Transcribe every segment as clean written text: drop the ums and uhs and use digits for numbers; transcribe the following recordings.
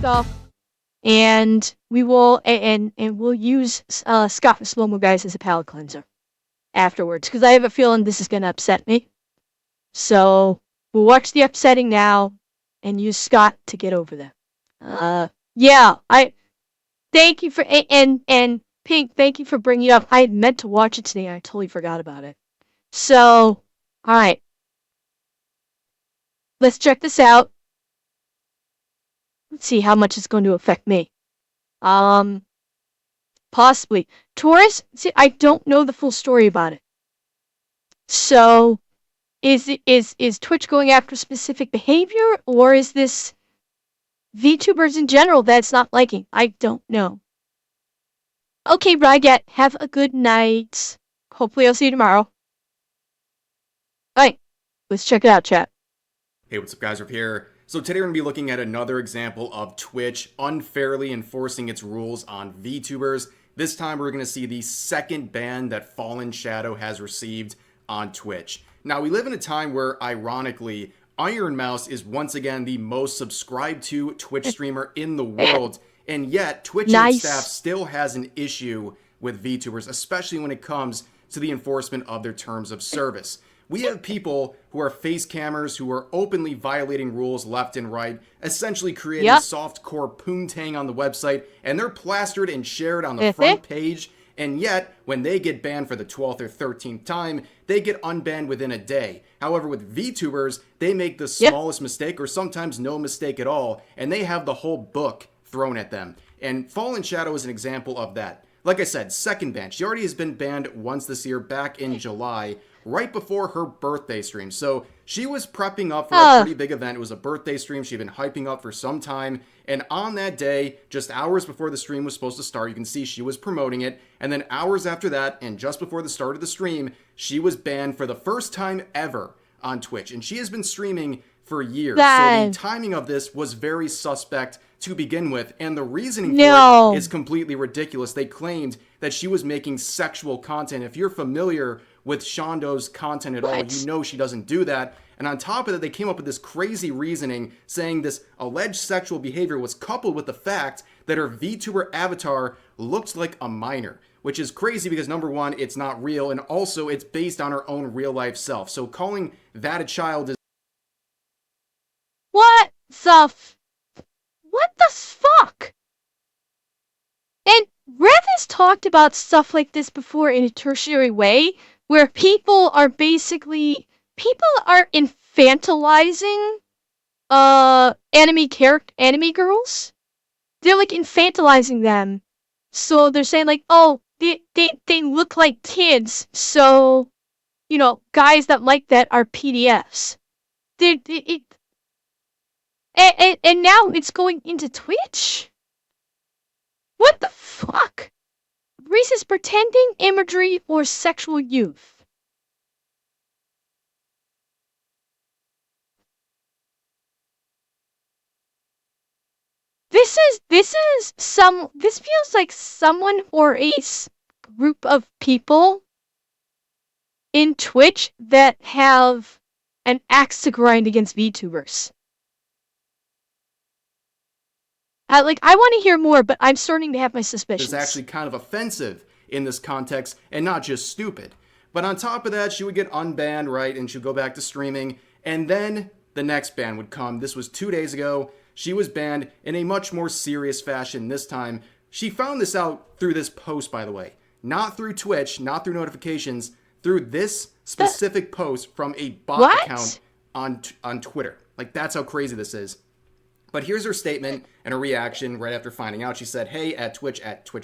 stuff, and we will and we'll use Scott and Slow Mo Guys as a palate cleanser afterwards, because I have a feeling this is gonna upset me. So we'll watch the upsetting now, and use Scott to get over that. Yeah, I thank you for and Pink, thank you for bringing it up. I had meant to watch it today, and I totally forgot about it. So, all right, let's check this out. Let's see how much it's going to affect me. Possibly. Taurus, see, I don't know the full story about it. So, is Twitch going after specific behavior, or is this VTubers in general that's not liking? I don't know. Okay, Rygat, have a good night. Hopefully I'll see you tomorrow. Alright, let's check it out, chat. Hey, what's up guys, Riff here. So today we're going to be looking at another example of Twitch unfairly enforcing its rules on VTubers. This time we're going to see the second ban that Fallen Shadow has received on Twitch. Now we live in a time where, ironically, Iron Mouse is once again the most subscribed to Twitch streamer in the world, and yet Twitch and its staff still has an issue with VTubers, especially when it comes to the enforcement of their terms of service. We have people who are face cammers who are openly violating rules left and right, essentially creating softcore poontang on the website, and they're plastered and shared on the front page, and yet, when they get banned for the 12th or 13th time, they get unbanned within a day. However, with VTubers, they make the smallest mistake, or sometimes no mistake at all, and they have the whole book thrown at them. And Fallen Shadow is an example of that. Like I said, second ban. She already has been banned once this year, back in July, right before her birthday stream. So she was prepping up for a pretty big event. It was a birthday stream she'd been hyping up for some time. And on that day, just hours before the stream was supposed to start, you can see she was promoting it. And then hours after that, and just before the start of the stream, she was banned for the first time ever on Twitch. And she has been streaming for years. So the timing of this was very suspect to begin with, and the reasoning for it is completely ridiculous. They claimed that she was making sexual content. If you're familiar with Shondo's content at all, you know she doesn't do that. And on top of that, they came up with this crazy reasoning saying this alleged sexual behavior was coupled with the fact that her VTuber avatar looked like a minor, which is crazy because number one, it's not real, and also it's based on her own real life self. So calling that a child is what the fuck? And Rev has talked about stuff like this before in a tertiary way, where people are infantilizing anime girls. They're like infantilizing them. So they're saying like, oh, they look like kids, so you know, guys that like that are PDFs. And now it's going into Twitch? What the fuck? Reese is pretending imagery or sexual youth. This feels like someone or a group of people in Twitch that have an axe to grind against VTubers. I want to hear more, but I'm starting to have my suspicions. It's actually kind of offensive in this context, and not just stupid. But on top of that, she would get unbanned, right, and she'd go back to streaming, and then the next ban would come. This was 2 days ago. She was banned in a much more serious fashion this time. She found this out through this post, by the way. Not through Twitch, not through notifications, through this specific post from a bot account on Twitter. Like, that's how crazy this is. But here's her statement and her reaction right after finding out. She said, hey, at Twitch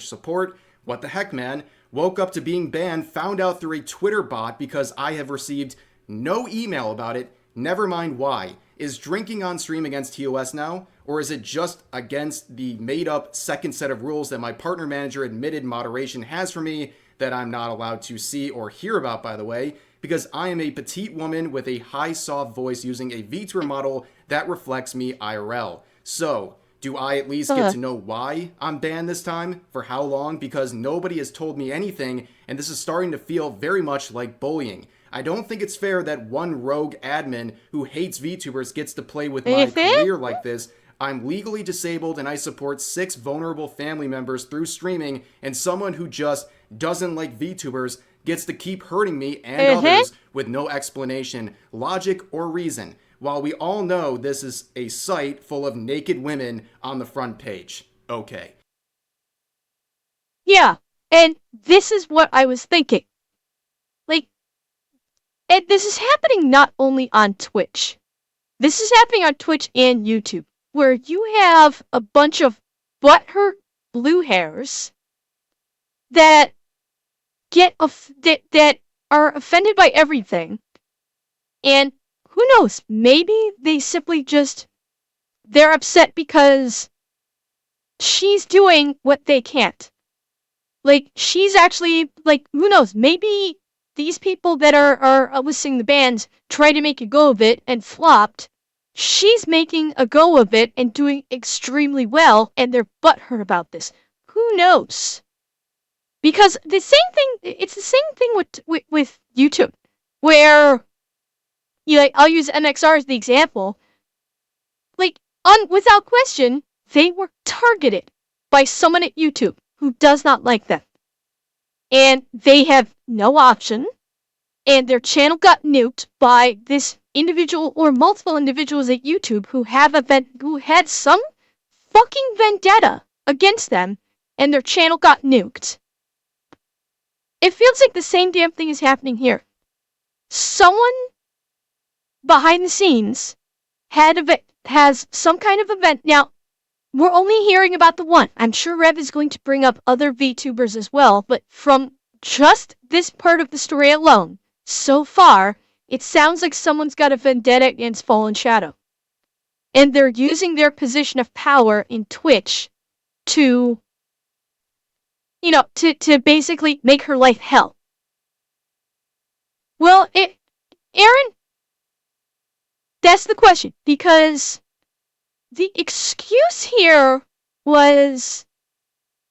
support, what the heck, man? Woke up to being banned, found out through a Twitter bot because I have received no email about it. Never mind why. Is drinking on stream against TOS now? Or is it just against the made-up second set of rules that my partner manager admitted moderation has for me that I'm not allowed to see or hear about, by the way? Because I am a petite woman with a high soft voice using a VTuber model that reflects me IRL. So, do I at least get to know why I'm banned this time? For how long? Because nobody has told me anything, and this is starting to feel very much like bullying. I don't think it's fair that one rogue admin who hates VTubers gets to play with my career like this. I'm legally disabled and I support 6 vulnerable family members through streaming, and someone who just doesn't like VTubers gets to keep hurting me and Uh-huh. others with no explanation, logic, or reason, while we all know this is a site full of naked women on the front page. Okay. Yeah. And this is what I was thinking. Like, and this is happening not only on Twitch. This is happening on Twitch and YouTube, where you have a bunch of butthurt blue hairs that that are offended by everything. And who knows, maybe they simply just they're upset because she's doing what they can't. Like, she's actually, like, who knows, maybe these people that are listing the bands try to make a go of it and flopped. She's making a go of it and doing extremely well, and they're butthurt about this. Who knows? Because the same thing, it's the same thing with YouTube, where, you know, like, I'll use MXR as the example. Like, without question, they were targeted by someone at YouTube who does not like them. And they have no option, and their channel got nuked by this individual or multiple individuals at YouTube who had some fucking vendetta against them, and their channel got nuked. It feels like the same damn thing is happening here. Someone behind the scenes has some kind of event. Now, we're only hearing about the one. I'm sure Rev is going to bring up other VTubers as well, but from just this part of the story alone, so far, it sounds like someone's got a vendetta against Fallen Shadow. And they're using their position of power in Twitch to, you know, to basically make her life hell. Well, Aaron, that's the question, because the excuse here was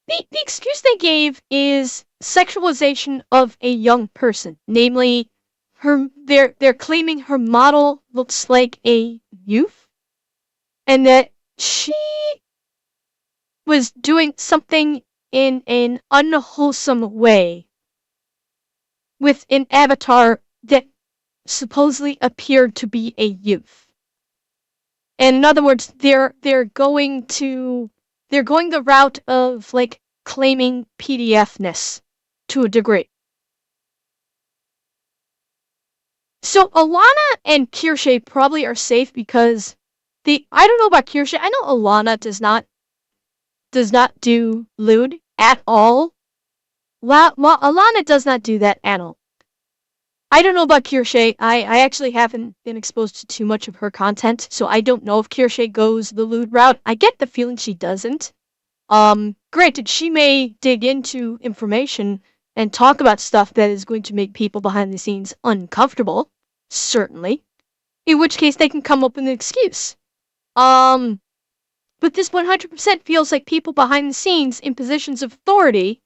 the excuse they gave is sexualization of a young person, namely they're claiming her model looks like a youth, and that she was doing something in an unwholesome way with an avatar that supposedly appeared to be a youth. And in other words, they're going the route of, like, claiming PDFness to a degree. So Alana and Kirsche probably are safe because I don't know about Kirsche. I know Alana does not do lewd at all. Alana does not do that at all. I don't know about Kirsche. I actually haven't been exposed to too much of her content, so I don't know if Kirsche goes the lewd route. I get the feeling she doesn't. Granted, she may dig into information and talk about stuff that is going to make people behind the scenes uncomfortable, certainly. In which case, they can come up with an excuse. But this 100% feels like people behind the scenes in positions of authority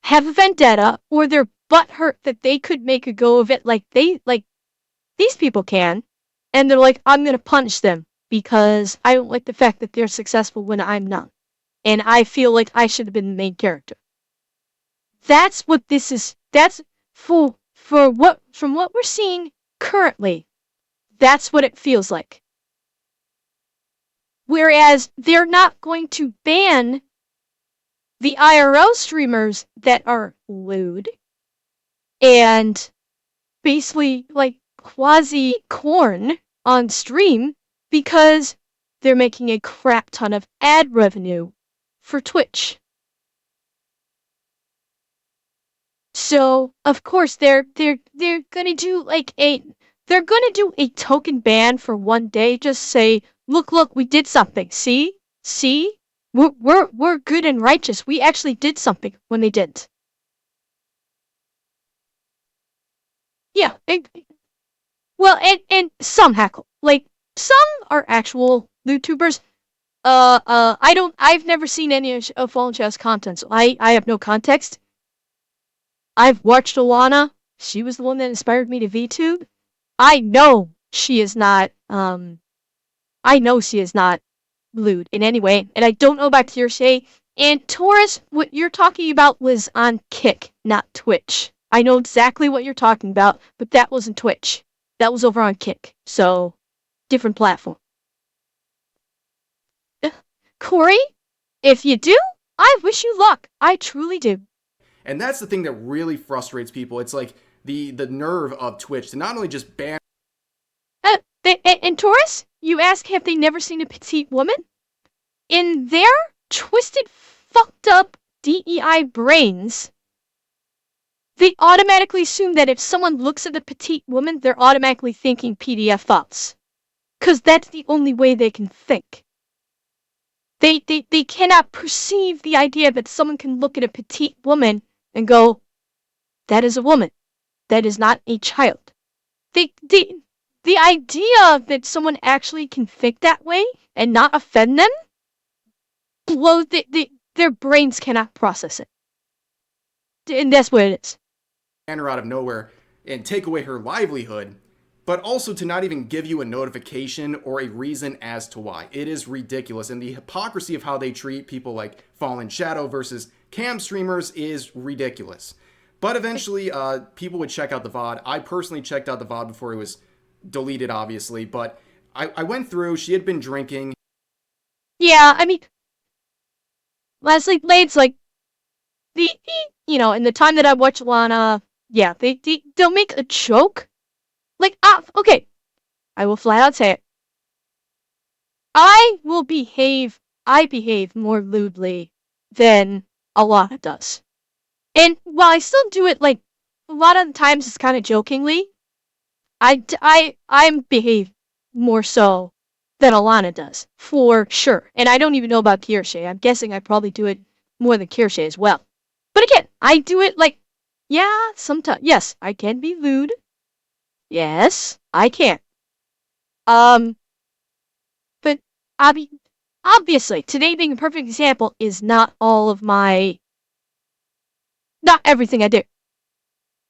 have a vendetta, or they're butthurt that they could make a go of it like these people can, and they're like, I'm gonna punish them because I don't like the fact that they're successful when I'm not. And I feel like I should have been the main character. That's what this is. That's for what from what we're seeing currently. That's what it feels like. Whereas they're not going to ban the IRL streamers that are lewd and basically, like, quasi corn on stream because they're making a crap ton of ad revenue for Twitch. So of course they're gonna do a token ban for one day. Just say, look, we did something. See, we're good and righteous. We actually did something when they didn't. Yeah, well, and some heckle, like, some are actual YouTubers. I've never seen any of Fallen Shadow's content, so I have no context. I've watched Alana. She was the one that inspired me to VTube. I know she is not lewd in any way. And I don't know about Kirsche. And Taurus, what you're talking about was on Kick, not Twitch. I know exactly what you're talking about, but that wasn't Twitch. That was over on Kick. So, different platform. Corey, if you do, I wish you luck. I truly do. And that's the thing that really frustrates people. It's like the nerve of Twitch to not only just ban. And Taurus, you ask, have they never seen a petite woman? In their twisted, fucked up DEI brains, they automatically assume that if someone looks at a petite woman, they're automatically thinking PDF thoughts. Because that's the only way they can think. They cannot perceive the idea that someone can look at a petite woman and go, that is a woman. That is not a child. The idea that someone actually can think that way and not offend them blows their brains cannot process it. And that's what it is. Ban her out of nowhere and take away her livelihood, but also to not even give you a notification or a reason as to why. It is ridiculous. And the hypocrisy of how they treat people like Fallen Shadow versus cam streamers is ridiculous. But eventually, people would check out the VOD. I personally checked out the VOD before it was deleted, obviously, but I went through. She had been drinking. Yeah, I mean, Leslie Blade's like, in the time that I watch Lana, yeah, they'll make a joke. Like, okay, I will flat out say it. I behave more lewdly than Alana does. And while I still do it, like, a lot of the times it's kind of jokingly, I'm behave more so than Alana does, for sure. And I don't even know about Kirsche. I'm guessing I probably do it more than Kirsche as well. But again, I do it like, yeah, sometimes, yes, I can be lewd. Yes, I can. But obviously, today being a perfect example is not not everything I do.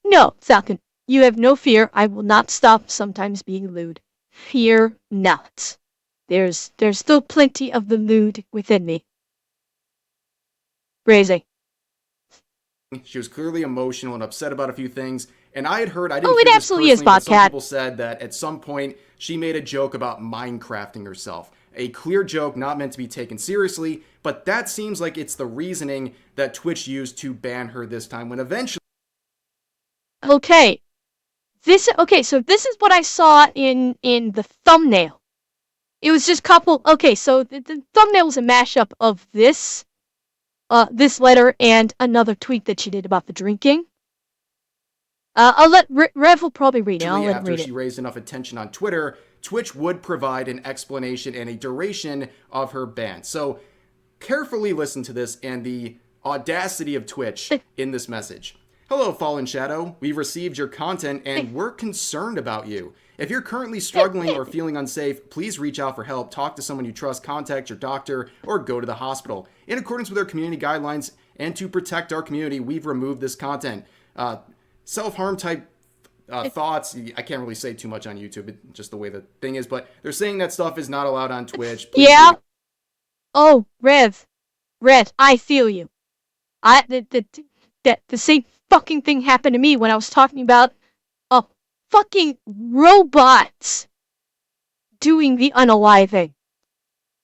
No, Falcon, you have no fear. I will not stop sometimes being lewd. Fear not. There's still plenty of the lewd within me. Crazy. She was clearly emotional and upset about a few things. And I had heard, I Oh, didn't it hear this absolutely is, personally, but some Bobcat. people said that at some point she made a joke about Minecrafting herself. A clear joke not meant to be taken seriously, but that seems like it's the reasoning that Twitch used to ban her this time when eventually. Okay. So this is what I saw in the thumbnail. It was just okay, so the thumbnail was a mashup of this letter and another tweet that she did about the drinking. I'll let Rev will probably read it. I'll let him read it. After she raised enough attention on Twitter, Twitch would provide an explanation and a duration of her ban. So carefully listen to this and the audacity of Twitch in this message. Hello, Fallen Shadow. We've received your content and we're concerned about you. If you're currently struggling or feeling unsafe, please reach out for help, talk to someone you trust, contact your doctor, or go to the hospital. In accordance with our community guidelines and to protect our community, we've removed this content. Self-harm type thoughts, I can't really say too much on YouTube, just the way the thing is, but they're saying that stuff is not allowed on Twitch. Please yeah. Oh, Rev, I feel you. The same fucking thing happened to me when I was talking about a fucking robots doing the unaliving.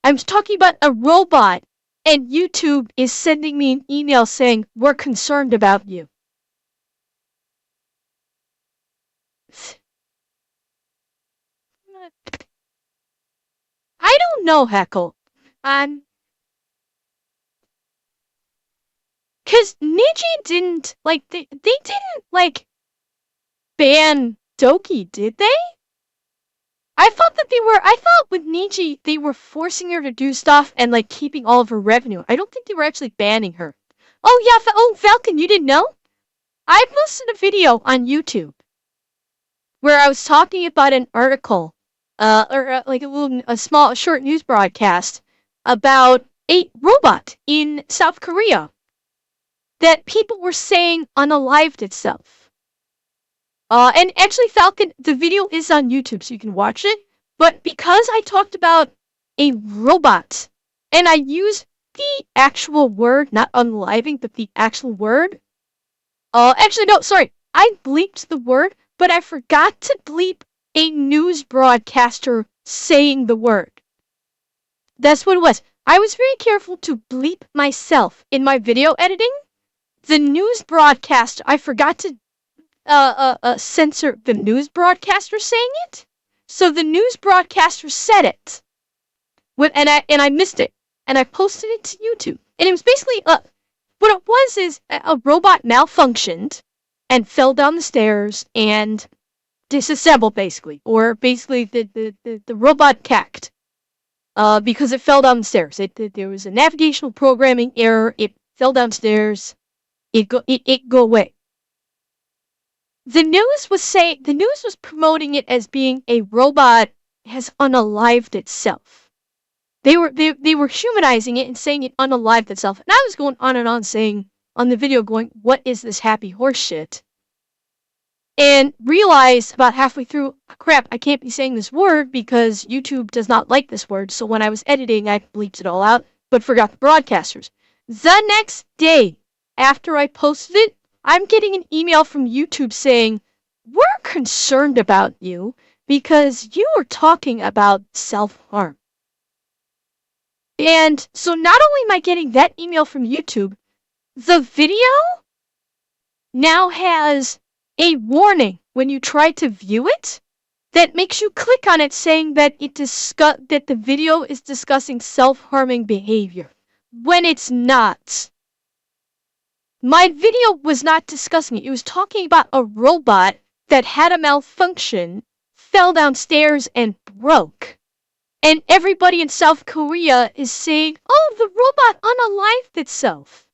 I'm talking about a robot, and YouTube is sending me an email saying, we're concerned about you. I don't know, Heckle. Cause Niji didn't, like, they didn't, like, ban Doki, did they? I thought with Niji, they were forcing her to do stuff and, like, keeping all of her revenue. I don't think they were actually banning her. Oh, yeah, Falcon, you didn't know? I posted a video on YouTube where I was talking about an article, like a short news broadcast about a robot in South Korea that people were saying unalived itself. And actually, Falcon, the video is on YouTube, so you can watch it. But because I talked about a robot. And I use the actual word, not unliving, but the actual word. Actually, no, sorry. I bleeped the word, but I forgot to bleep a news broadcaster saying the word. That's what it was. I was very careful to bleep myself in my video editing. The news broadcaster, I forgot to censor the news broadcaster saying it. So the news broadcaster said it. And I missed it. And I posted it to YouTube. And it was basically, what it was is a robot malfunctioned and fell down the stairs and disassembled, basically. Or basically, the robot cacked. Because it fell down the stairs. There was a navigational programming error. It fell downstairs. It go away. The news was promoting it as being a robot has unalived itself. They were humanizing it and saying it unalived itself. And I was going on and on saying on the video going, what is this happy horse shit? And realized about halfway through, crap, I can't be saying this word because YouTube does not like this word. So when I was editing, I bleeped it all out, but forgot the broadcasters. The next day, after I posted it, I'm getting an email from YouTube saying, we're concerned about you because you are talking about self-harm. And so not only am I getting that email from YouTube, the video now has a warning when you try to view it that makes you click on it saying that that the video is discussing self-harming behavior when it's not. My video was not discussing it. It was talking about a robot that had a malfunction, fell downstairs, and broke. And everybody in South Korea is saying, oh, the robot unalived itself.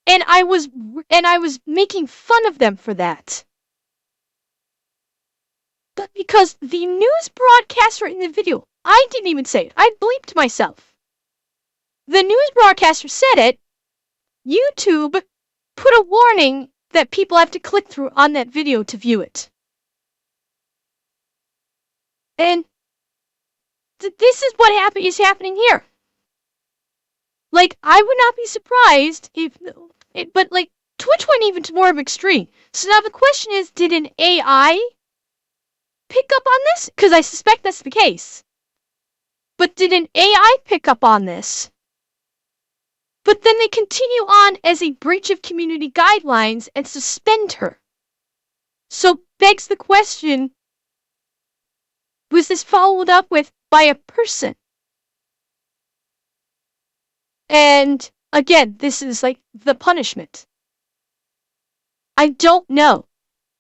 And I was making fun of them for that. But because the news broadcaster in the video, I didn't even say it. I bleeped myself. The news broadcaster said it. YouTube put a warning that people have to click through on that video to view it. And this is what is happening here. Like, I would not be surprised if, but like, Twitch went even to more of extreme. So now the question is, did an AI pick up on this? Because I suspect that's the case. But did an AI pick up on this? But then they continue on as a breach of community guidelines and suspend her. So begs the question, was this followed up with by a person? And again, this is like the punishment. I don't know.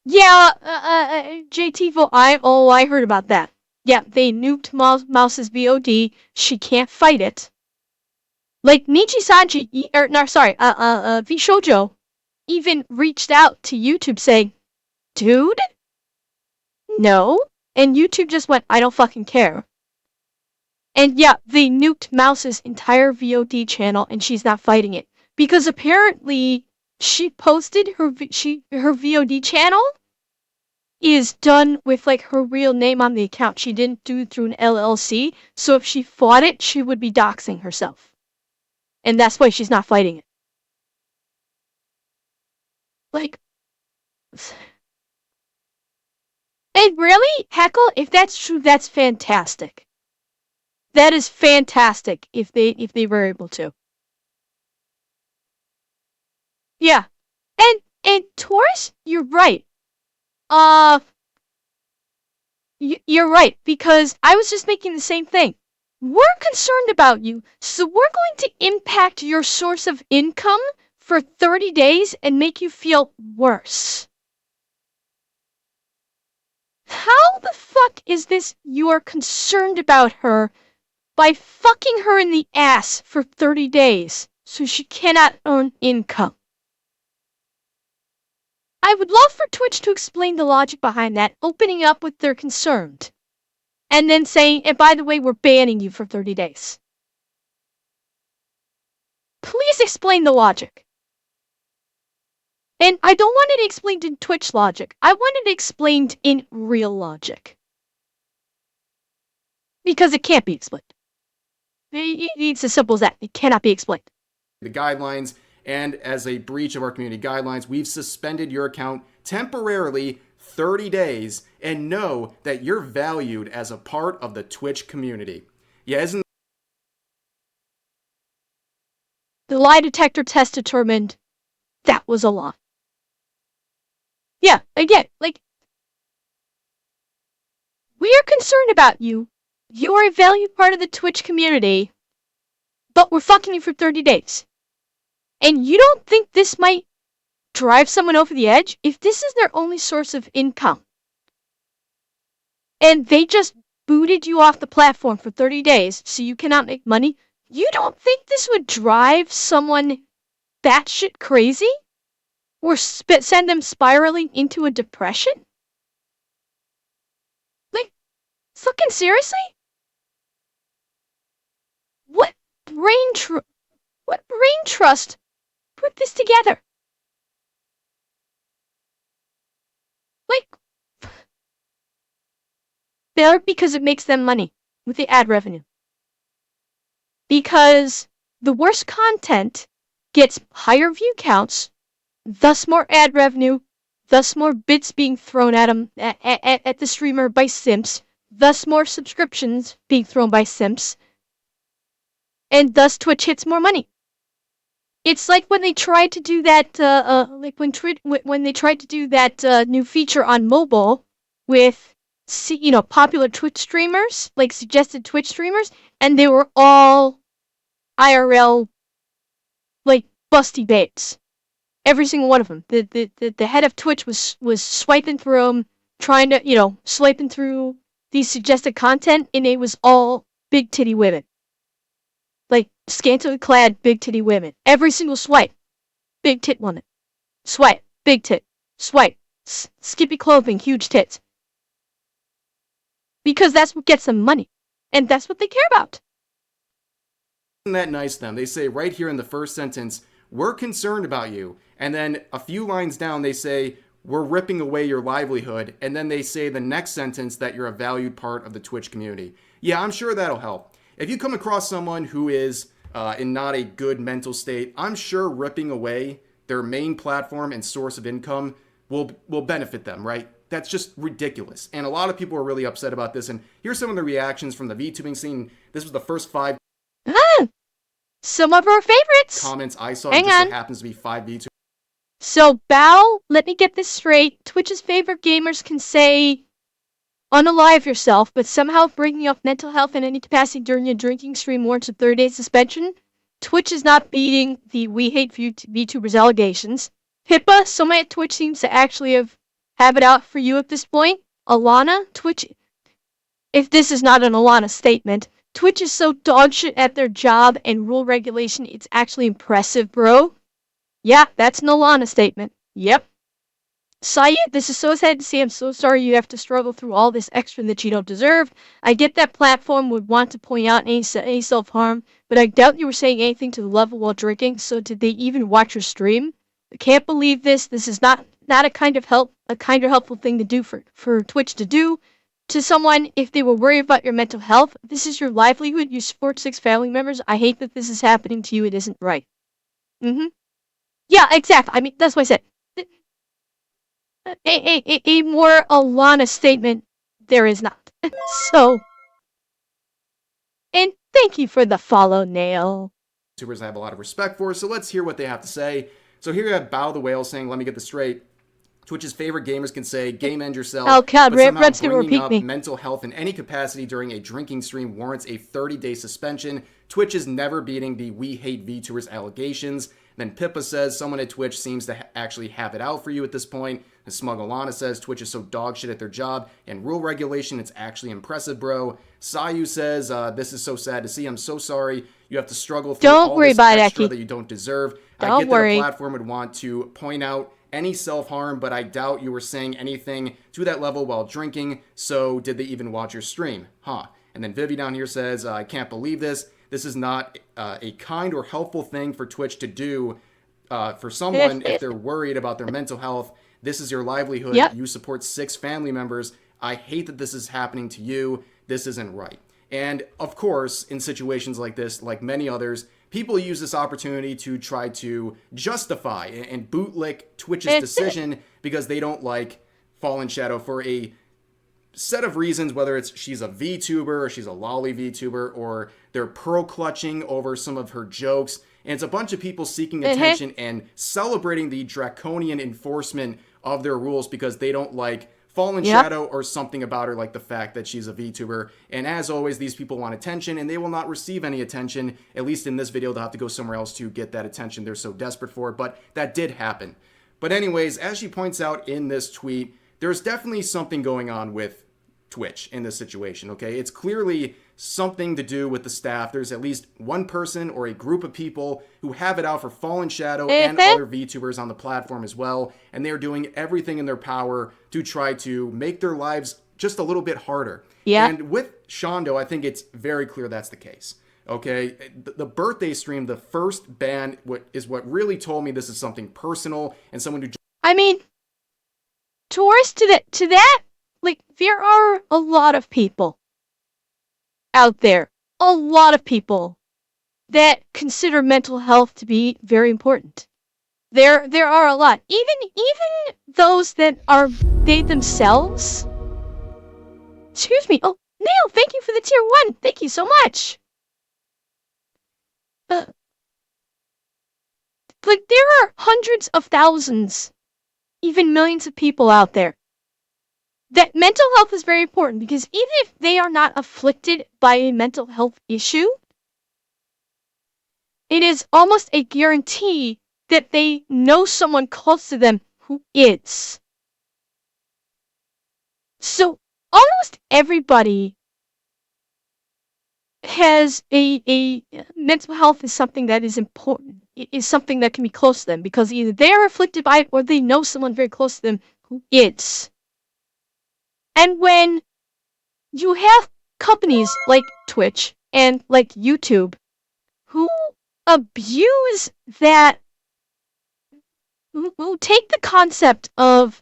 Yeah, JT, I heard about that. Yeah, they nuked Mouse's VOD. She can't fight it. Like Nichi-Sanji, Vshoujo even reached out to YouTube saying, dude, no. And YouTube just went, I don't fucking care. And yeah, they nuked Mouse's entire VOD channel and she's not fighting it. Because apparently she posted her VOD channel is done with like her real name on the account. She didn't do it through an LLC. So if she fought it, she would be doxing herself. And that's why she's not fighting it. Like, and really, Heckle, if that's true, that's fantastic. That is fantastic if they were able to. Yeah. And Taurus, you're right. You're right, because I was just making the same thing. We're concerned about you, so we're going to impact your source of income for 30 days and make you feel worse. How the fuck is this you're concerned about her by fucking her in the ass for 30 days so she cannot earn income? I would love for Twitch to explain the logic behind that, opening up with they're concerned. And then saying, and by the way, we're banning you for 30 days. Please explain the logic. And I don't want it explained in Twitch logic. I want it explained in real logic. Because it can't be explained. It's as simple as that. It cannot be explained. The guidelines, and as a breach of our community guidelines, we've suspended your account temporarily 30 days, and know that you're valued as a part of the Twitch community. Yeah, isn't The lie detector test determined that was a lie. Yeah, again, like, we are concerned about you. You're a valued part of the Twitch community, but we're fucking you for 30 days. And you don't think this might drive someone over the edge? If this is their only source of income, and they just booted you off the platform for 30 days so you cannot make money, you don't think this would drive someone batshit crazy? Or send them spiraling into a depression? Like, fucking seriously? What what brain trust put this together? Like, they're because it makes them money with the ad revenue. Because the worst content gets higher view counts, thus more ad revenue, thus more bits being thrown at them at the streamer by simps, thus more subscriptions being thrown by simps, and thus Twitch hits more money. It's like when they tried to do that, when they tried to do that new feature on mobile with, popular Twitch streamers, like suggested Twitch streamers, and they were all IRL, like, busty babes. Every single one of them. The head of Twitch was swiping through them, trying to, swiping through these suggested content, and it was all big titty women. Like, scantily clad big titty women. Every single swipe, big tit woman. Swipe, big tit. Swipe, skippy clothing, huge tits. Because that's what gets them money. And that's what they care about. Isn't that nice of them? They say right here in the first sentence, we're concerned about you. And then a few lines down, they say, we're ripping away your livelihood. And then they say the next sentence that you're a valued part of the Twitch community. Yeah, I'm sure that'll help. If you come across someone who is in not a good mental state, I'm sure ripping away their main platform and source of income will benefit them, right? That's just ridiculous. And a lot of people are really upset about this. And here's some of the reactions from the VTubing scene. This was the first 5 some of our favorites. comments I saw. Hang It just on. so happens to be 5 VTubers. So, Bao, let me get this straight. Twitch's favorite gamers can say, unalive yourself, but somehow bringing up mental health in any capacity during a drinking stream warrants a 30-day suspension. Twitch is not beating the We Hate VTubers allegations. Pippa, someone at Twitch seems to actually have it out for you at this point. Alana, Twitch, if this is not an Alana statement, Twitch is so dogshit at their job and rule regulation, it's actually impressive, bro. Yeah, that's an Alana statement. Yep. Sayed, this is so sad to see. I'm so sorry you have to struggle through all this extra that you don't deserve. I get that platform would want to point out any self-harm, but I doubt you were saying anything to the level while drinking, so did they even watch your stream? I can't believe this. This is not a kind of helpful thing to do for Twitch to do to someone if they were worried about your mental health. This is your livelihood. You support 6 family members. I hate that this is happening to you. It isn't right. Yeah, exactly. I mean, that's what I said. A more Alana statement there is not. So, and thank you for the follow, Nail. YouTubers I have a lot of respect for, so let's hear what they have to say. So here you have Bao the Whale saying, let me get this straight. Twitch's favorite gamers can say, game end yourself, Oh God, but somehow Red's gonna bringing repeat up me. mental health in any capacity during a drinking stream warrants a 30-day suspension. Twitch is never beating the We Hate VTubers allegations. Then Pippa says, someone at Twitch seems to actually have it out for you at this point. And Smug Alana says, Twitch is so dog shit at their job and rule regulation, it's actually impressive, bro. Sayu says, this is so sad to see. I'm so sorry. You have to struggle through Don't all worry this about it, extra Eki. that you don't deserve. I Don't get worry. that a platform would want to point out any self-harm, but I doubt you were saying anything to that level while drinking, so did they even watch your stream? Huh. And then Vivi down here says, I can't believe this. This is not a kind or helpful thing for Twitch to do for someone if they're worried about their mental health. This is your livelihood. Yep. You support 6 family members. I hate that this is happening to you. This isn't right. And of course, in situations like this, like many others, people use this opportunity to try to justify and bootlick Twitch's decision because they don't like Fallen Shadow for a set of reasons, whether it's she's a VTuber or she's a lolly VTuber, or they're pearl clutching over some of her jokes. And it's a bunch of people seeking attention and celebrating the draconian enforcement of their rules because they don't like Fallen Shadow or something about her, like the fact that she's a VTuber. And as always, these people want attention and they will not receive any attention. At least in this video, they'll have to go somewhere else to get that attention they're so desperate for. But that did happen. But anyways, as she points out in this tweet, there's definitely something going on with Twitch in this situation, okay? It's clearly something to do with the staff. There's at least one person or a group of people who have it out for Fallen Shadow and other VTubers on the platform as well, and they're doing everything in their power to try to make their lives just a little bit harder. Yeah. And with Shondo, I think it's very clear that's the case. Okay, the birthday stream, the first ban, is what really told me this is something personal and someone who. I mean, towards to that, like, there are a lot of people out there, a lot of people that consider mental health to be very important. There are a lot, even those that are they themselves. Excuse me. Oh, Neil, thank you for the tier 1. Thank you so much. Like, there are hundreds of thousands, even millions of people out there that mental health is very important, because even if they are not afflicted by a mental health issue, it is almost a guarantee that they know someone close to them who is. So almost everybody has a mental health is something that is important. It is something that can be close to them because either they are afflicted by it or they know someone very close to them who is. And when you have companies like Twitch and like YouTube who abuse that, who take the concept of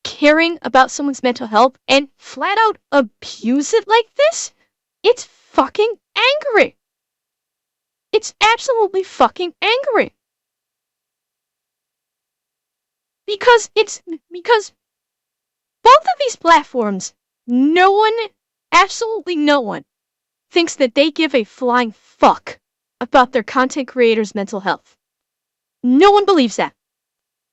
caring about someone's mental health and flat out abuse it like this, it's fucking angry. It's absolutely fucking angry. Because both of these platforms, absolutely no one, thinks that they give a flying fuck about their content creators' mental health. No one believes that.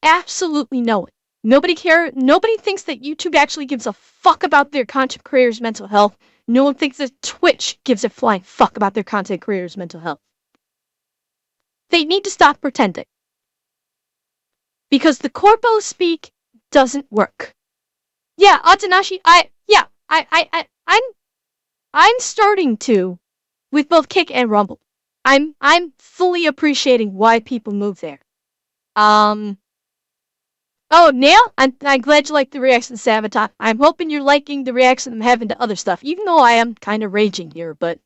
Absolutely no one. Nobody thinks that YouTube actually gives a fuck about their content creators' mental health. No one thinks that Twitch gives a flying fuck about their content creators' mental health. They need to stop pretending. Because the corpo speak doesn't work. Yeah, Atanashi, I'm starting to, with both Kick and Rumble. I'm fully appreciating why people move there. Oh, Nail, I'm glad you like the reaction to Sabotage. I'm hoping you're liking the reaction I'm having to other stuff, even though I am kind of raging here, but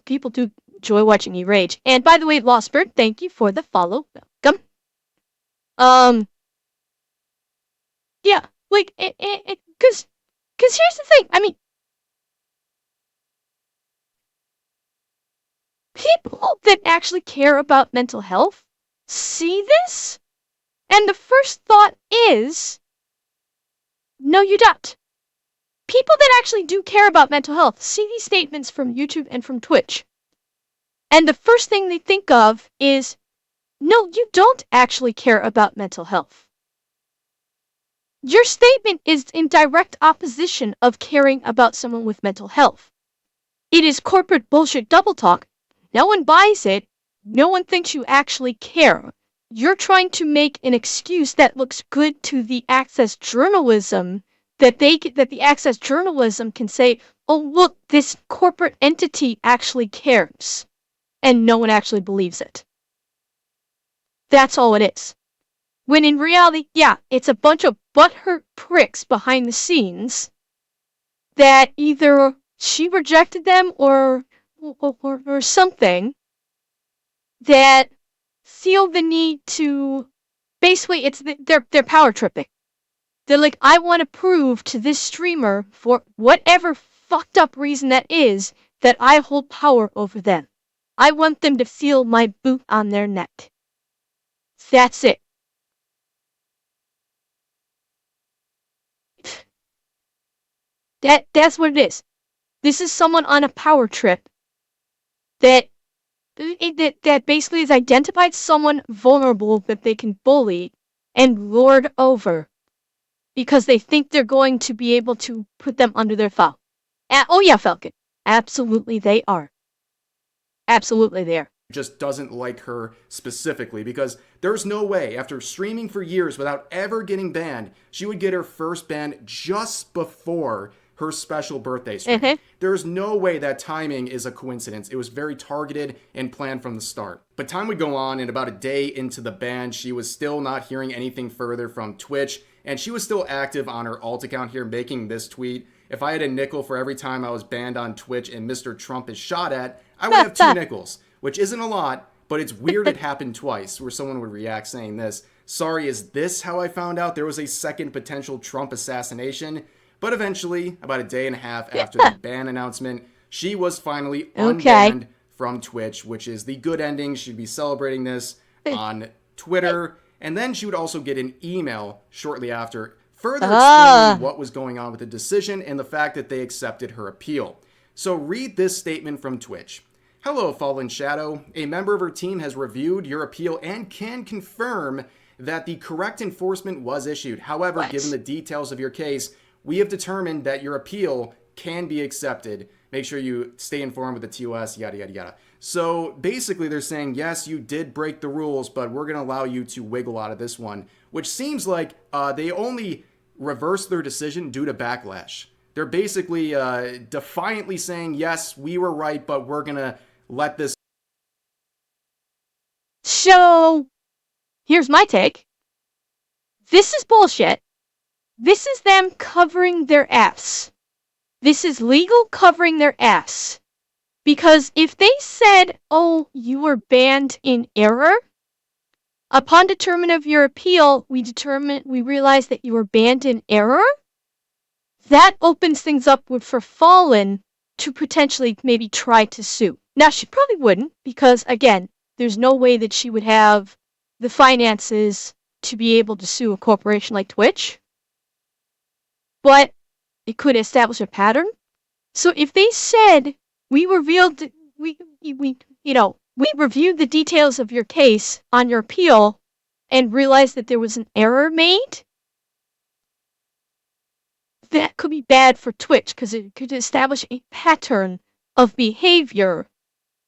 people do enjoy watching me rage. And by the way, Lostbird, thank you for the follow. Welcome. Yeah, like, because here's the thing, I mean, people that actually care about mental health see this, and the first thought is, no, you don't. People that actually do care about mental health see these statements from YouTube and from Twitch, and the first thing they think of is, no, you don't actually care about mental health. Your statement is in direct opposition of caring about someone with mental health. It is corporate bullshit double talk. No one buys it. No one thinks you actually care. You're trying to make an excuse that looks good to the access journalism, that the access journalism can say, oh, look, this corporate entity actually cares. And no one actually believes it. That's all it is. When in reality, yeah, it's a bunch of butthurt pricks behind the scenes that either she rejected them or something, that feel the need to, basically, they're power tripping. They're like, I want to prove to this streamer, for whatever fucked up reason that is, that I hold power over them. I want them to feel my boot on their neck. That's it. That's what it is. This is someone on a power trip that that basically has identified someone vulnerable that they can bully and lord over because they think they're going to be able to put them under their thumb. Oh yeah, Falcon. Absolutely they are. Absolutely they are. Just doesn't like her specifically, because there's no way, after streaming for years without ever getting banned, she would get her first ban just before her special birthday stream. There's no way that timing is a coincidence. It was very targeted and planned from the start. But time would go on, and about a day into the ban, she was still not hearing anything further from Twitch, and she was still active on her alt account here, making this tweet: "If I had a nickel for every time I was banned on Twitch and Mr. Trump is shot at, I would have 2 nickels." Which isn't a lot, but it's weird it happened twice, where someone would react saying this: "Sorry, is this how I found out there was a second potential Trump assassination?" But eventually, about a day and a half after the ban announcement, she was finally unbanned from Twitch, which is the good ending. She'd be celebrating this on Twitter, and then she would also get an email shortly after, further explaining what was going on with the decision and the fact that they accepted her appeal. So read this statement from Twitch. "Hello, Fallen Shadow. A member of her team has reviewed your appeal and can confirm that the correct enforcement was issued. However, given the details of your case, we have determined that your appeal can be accepted. Make sure you stay informed with the TOS, yada, yada, yada." So basically they're saying, yes, you did break the rules, but we're going to allow you to wiggle out of this one, which seems like they only reversed their decision due to backlash. They're basically defiantly saying, yes, we were right, but we're going to let this. So, here's my take. This is bullshit. This is them covering their ass. This is legal covering their ass. Because if they said, oh, you were banned in error, upon determination of your appeal, we realize that you were banned in error, that opens things up for Fallen to potentially maybe try to sue. Now, she probably wouldn't, because, again, there's no way that she would have the finances to be able to sue a corporation like Twitch. But it could establish a pattern. So if they said, we reviewed the details of your case on your appeal and realized that there was an error made, that could be bad for Twitch because it could establish a pattern of behavior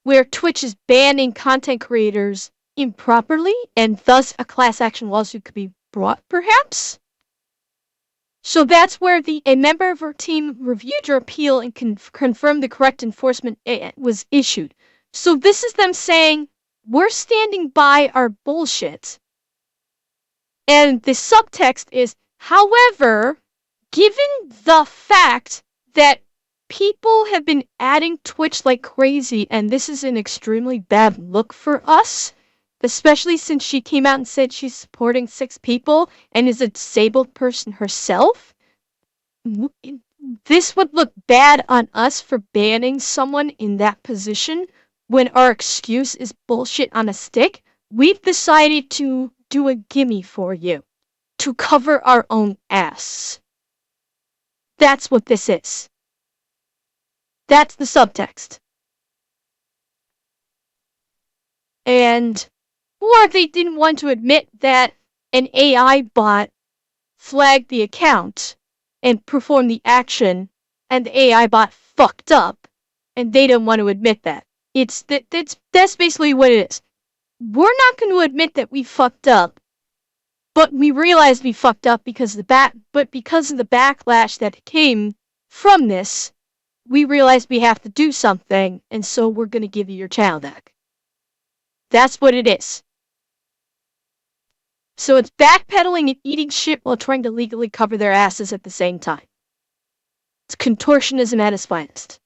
where Twitch is banning content creators improperly, and thus a class action lawsuit could be brought, perhaps. So that's where a member of her team reviewed your appeal and confirmed the correct enforcement was issued. So this is them saying, we're standing by our bullshit. And the subtext is, however, given the fact that people have been adding Twitch like crazy, and this is an extremely bad look for us, especially since she came out and said she's supporting 6 people and is a disabled person herself, this would look bad on us for banning someone in that position when our excuse is bullshit on a stick. We've decided to do a gimme for you to cover our own ass. That's what this is. That's the subtext. And, or they didn't want to admit that an AI bot flagged the account and performed the action, and the AI bot fucked up, and they didn't want to admit that. That's basically what it is. We're not going to admit that we fucked up, but we realized we fucked up because of the backlash that came from this, we realized we have to do something, and so we're going to give you your channel back. That's what it is. So it's backpedaling and eating shit while trying to legally cover their asses at the same time. It's contortionism at its finest.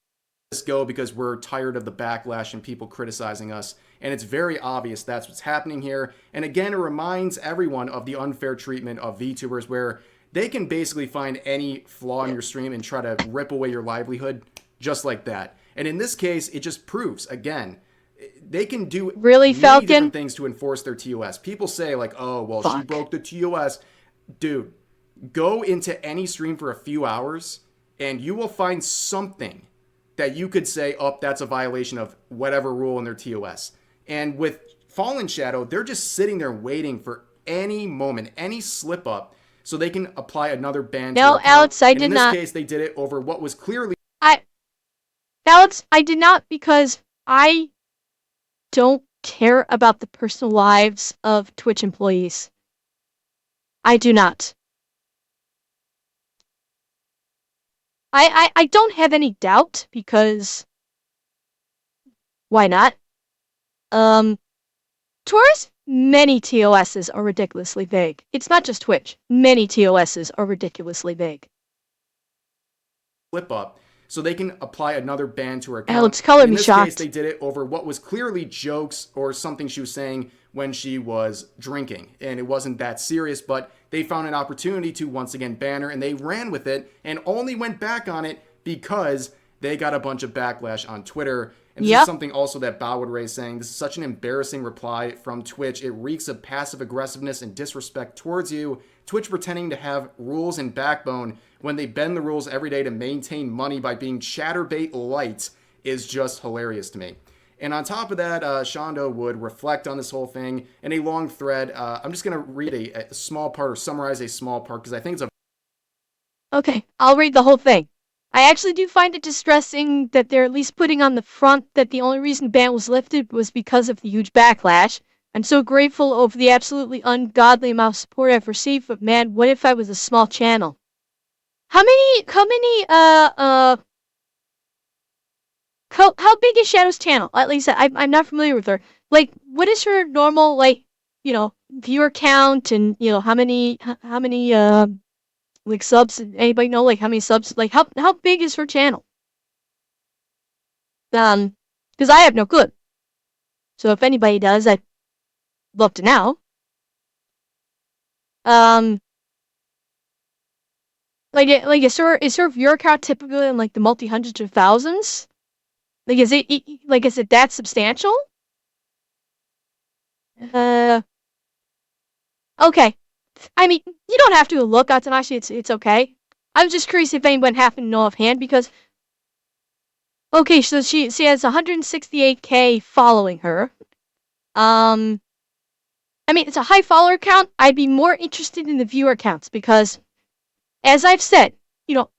Let's go because we're tired of the backlash and people criticizing us, and it's very obvious that's what's happening here. And again, it reminds everyone of the unfair treatment of VTubers, where they can basically find any flaw in your stream and try to rip away your livelihood just like that. And in this case, it just proves, again, they can do Really, many Falcon? different things to enforce their TOS. People say, like, oh, well, she Fuck. broke the TOS. Dude, go into any stream for a few hours and you will find something that you could say, oh, that's a violation of whatever rule in their TOS. And with Fallen Shadow, they're just sitting there waiting for any moment, any slip up, so they can apply another ban to her No, account. Alex, I And in did this not. case, they did it over what was clearly I, Alex, I did not because I don't care about the personal lives of Twitch employees. I do not. I don't have any doubt because why not? Taurus, many TOSs are ridiculously vague. It's not just Twitch. Many TOSs are ridiculously vague. slip up, so they can apply another ban to her account. Alex, color And in me this case, shocked. they did it over what was clearly jokes or something she was saying when she was drinking. And it wasn't that serious, but they found an opportunity to once again ban her, and they ran with it and only went back on it because they got a bunch of backlash on Twitter. And this is Yep. something also that Bao would raise, saying this is such an embarrassing reply from Twitch. It reeks of passive aggressiveness and disrespect towards you. Twitch pretending to have rules and backbone when they bend the rules every day to maintain money by being chatterbait light is just hilarious to me. And on top of that, Shondo would reflect on this whole thing in a long thread. I'm just going to read a small part or summarize a small part because I think it's a Okay, I'll read the whole thing. I actually do find it distressing that they're at least putting on the front that the only reason ban was lifted was because of the huge backlash. I'm so grateful over the absolutely ungodly amount of support I've received, but man, what if I was a small channel? How big is Shadow's channel? At least I'm not familiar with her. Like, what is her normal, like, viewer count and, like, subs? Anybody know, like, how many subs? Like, how big is her channel? Because I have no clue. So if anybody does, I'd love to know. Um, like is her viewer count typically in like the multi hundreds of thousands? Like, is it that substantial? Uh, okay. I mean, you don't have to look, Atanashi. It's okay. I was just curious if anyone happened to know offhand because okay, so she has 168K following her. Um, I mean, it's a high follower count. I'd be more interested in the viewer counts because, as I've said,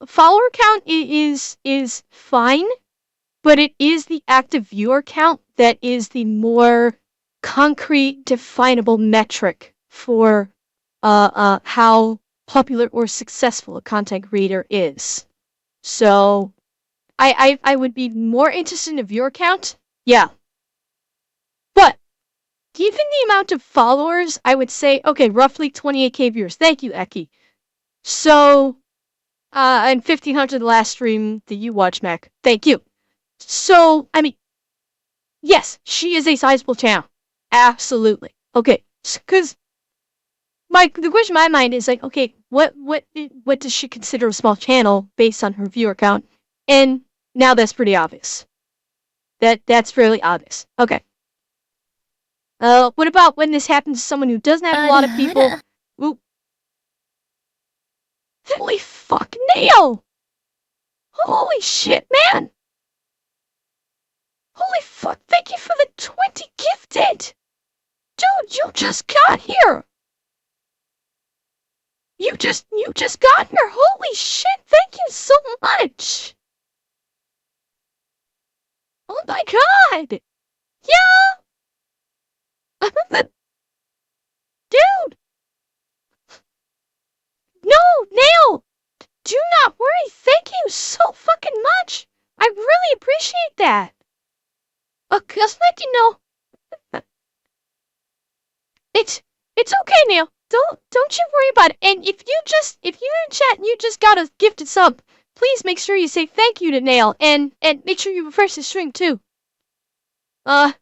follower count is fine, but it is the active viewer count that is the more concrete, definable metric for how popular or successful a content creator is. So I would be more interested in a viewer count, yeah. But given the amount of followers, I would say, okay, roughly 28K viewers. Thank you, Eki. So, and 1,500 the last stream that you watched, Mac. Thank you. So, I mean, yes, she is a sizable channel. Absolutely. Okay, because the question in my mind is like, okay, what does she consider a small channel based on her viewer count? And now that's pretty obvious. That's fairly obvious. Okay. What about when this happens to someone who doesn't have a lot of people? Ooh. Holy fuck, Nail! Holy shit, man! Holy fuck, thank you for the 20 gifted! Dude, you just got here! You just got here! Holy shit, thank you so much! Oh my god! Yeah! Dude! No, Nail! Do not worry, thank you so fucking much! I really appreciate that! Just let you know, it's okay, Neil. Don't you worry about it. And if you're in chat and you just got a gifted sub, please make sure you say thank you to Nail and make sure you refresh the stream too. Uh,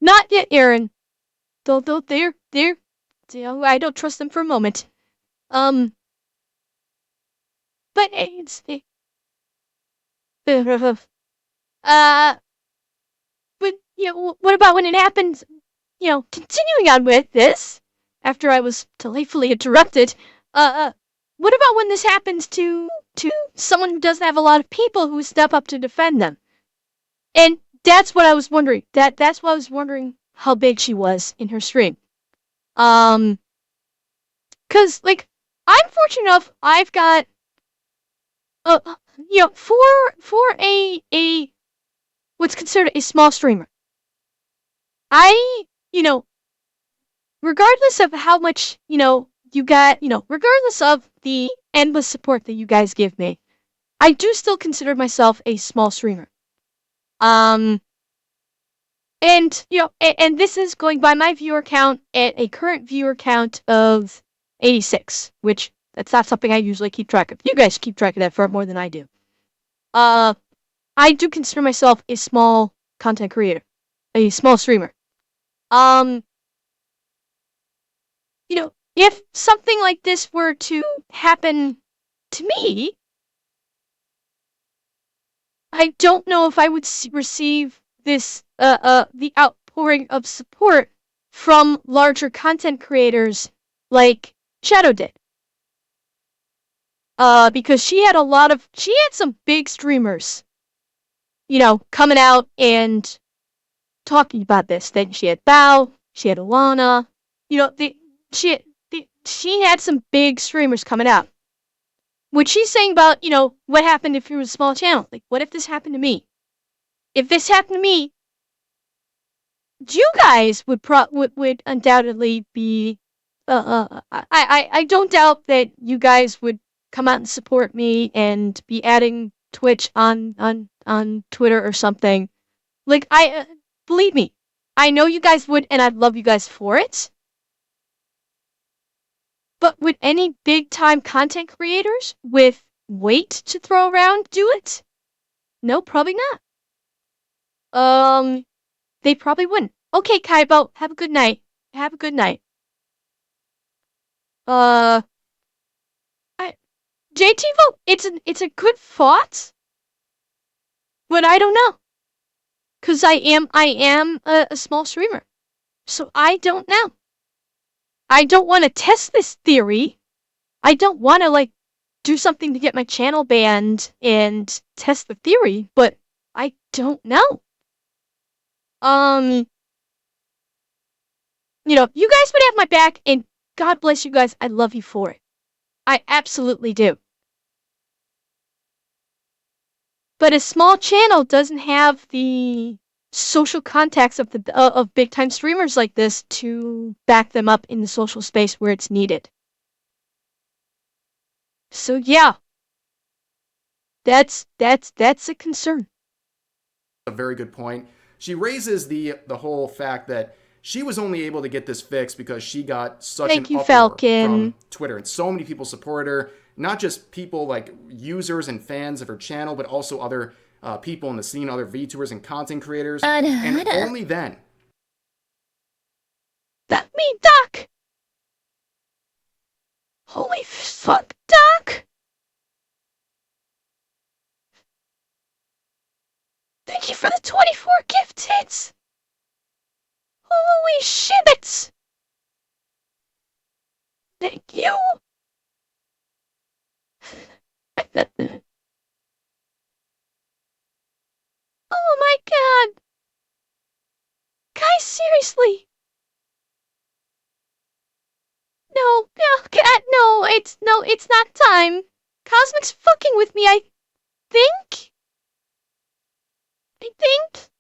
not yet, Aaron. Though they're, I don't trust them for a moment. Um, but uh, but what about when it happens? Continuing on with this, after I was delightfully interrupted. What about when this happens to someone who doesn't have a lot of people who step up to defend them? And that's what I was wondering. That's what I was wondering how big she was in her stream. Um, cause like I'm fortunate enough, I've got uh, for a what's considered a small streamer. I you know regardless of how much you got, regardless of the endless support that you guys give me, I do still consider myself a small streamer. Um, and and this is going by my viewer count at a current viewer count of 86, which that's not something I usually keep track of. You guys keep track of that far more than I do. Uh, I do consider myself a small content creator, a small streamer. Um, if something like this were to happen to me, I don't know if I would receive this the outpouring of support from larger content creators like Shadow did. Because she had some big streamers, coming out and talking about this. Then she had Bao, she had Alana, she she had some big streamers coming out. What she's saying about, what happened if you were a small channel? Like, what if this happened to me? If this happened to me, you guys would undoubtedly be. I don't doubt that you guys would come out and support me and be adding Twitch on Twitter or something. Like believe me, I know you guys would, and I'd love you guys for it. But would any big time content creators with weight to throw around do it? No, probably not. They probably wouldn't. Okay, Kaibo, have a good night. Have a good night. Uh, I, JTvo, it's a good thought, but I don't know, cause I am a small streamer, so I don't know. I don't want to test this theory. I don't want to like do something to get my channel banned and test the theory, but I don't know. Um, you guys would have my back, and God bless you guys. I love you for it. I absolutely do. But a small channel doesn't have the social contacts of big time streamers like this to back them up in the social space where it's needed. So yeah, that's a concern. A very good point. She raises the whole fact that she was only able to get this fixed because she got such an Thank you, uproar from Falcon. Twitter, and so many people support her. Not just people like users and fans of her channel, but also other people in the scene, other VTubers and content creators. And only then. That me, Doc. Holy fuck, Doc. Thank you for the 24 gift hits. Holy shit. Thank you. Oh my god. Guys, seriously. No, cat, no, it's not time. Cosmic's fucking with me, I think. I think.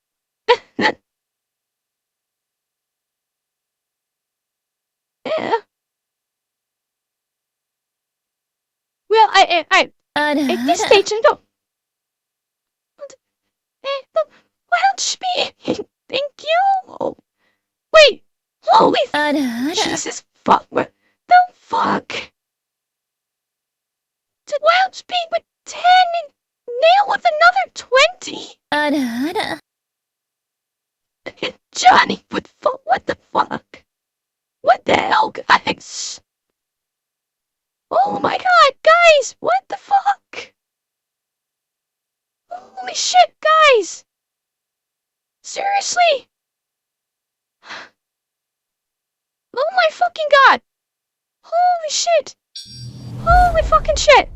Yeah. Well, at this stage, I don't. Welch me. Thank you. Wait. Holy Jesus fuck. What the fuck? Did Wild Speed with 10 and Nail with another 20? Johnny with what the fuck? What the hell, guys? Oh my god, guys! What the fuck? shit! Holy fucking shit!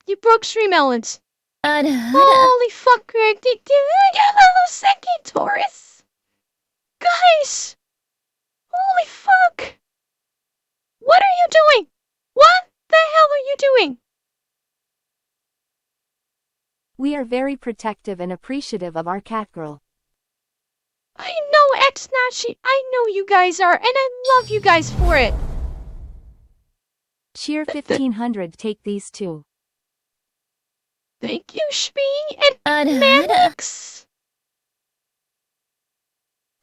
You broke stream elements. Holy fuck, Greg, you little second, Taurus! Guys! Holy fuck! What are you doing? What the hell are you doing? We are very protective and appreciative of our cat girl. I know it's not she. I know you guys are, and I love you guys for it. Cheer 1500, take these two. Thank you, Shbee and Manix.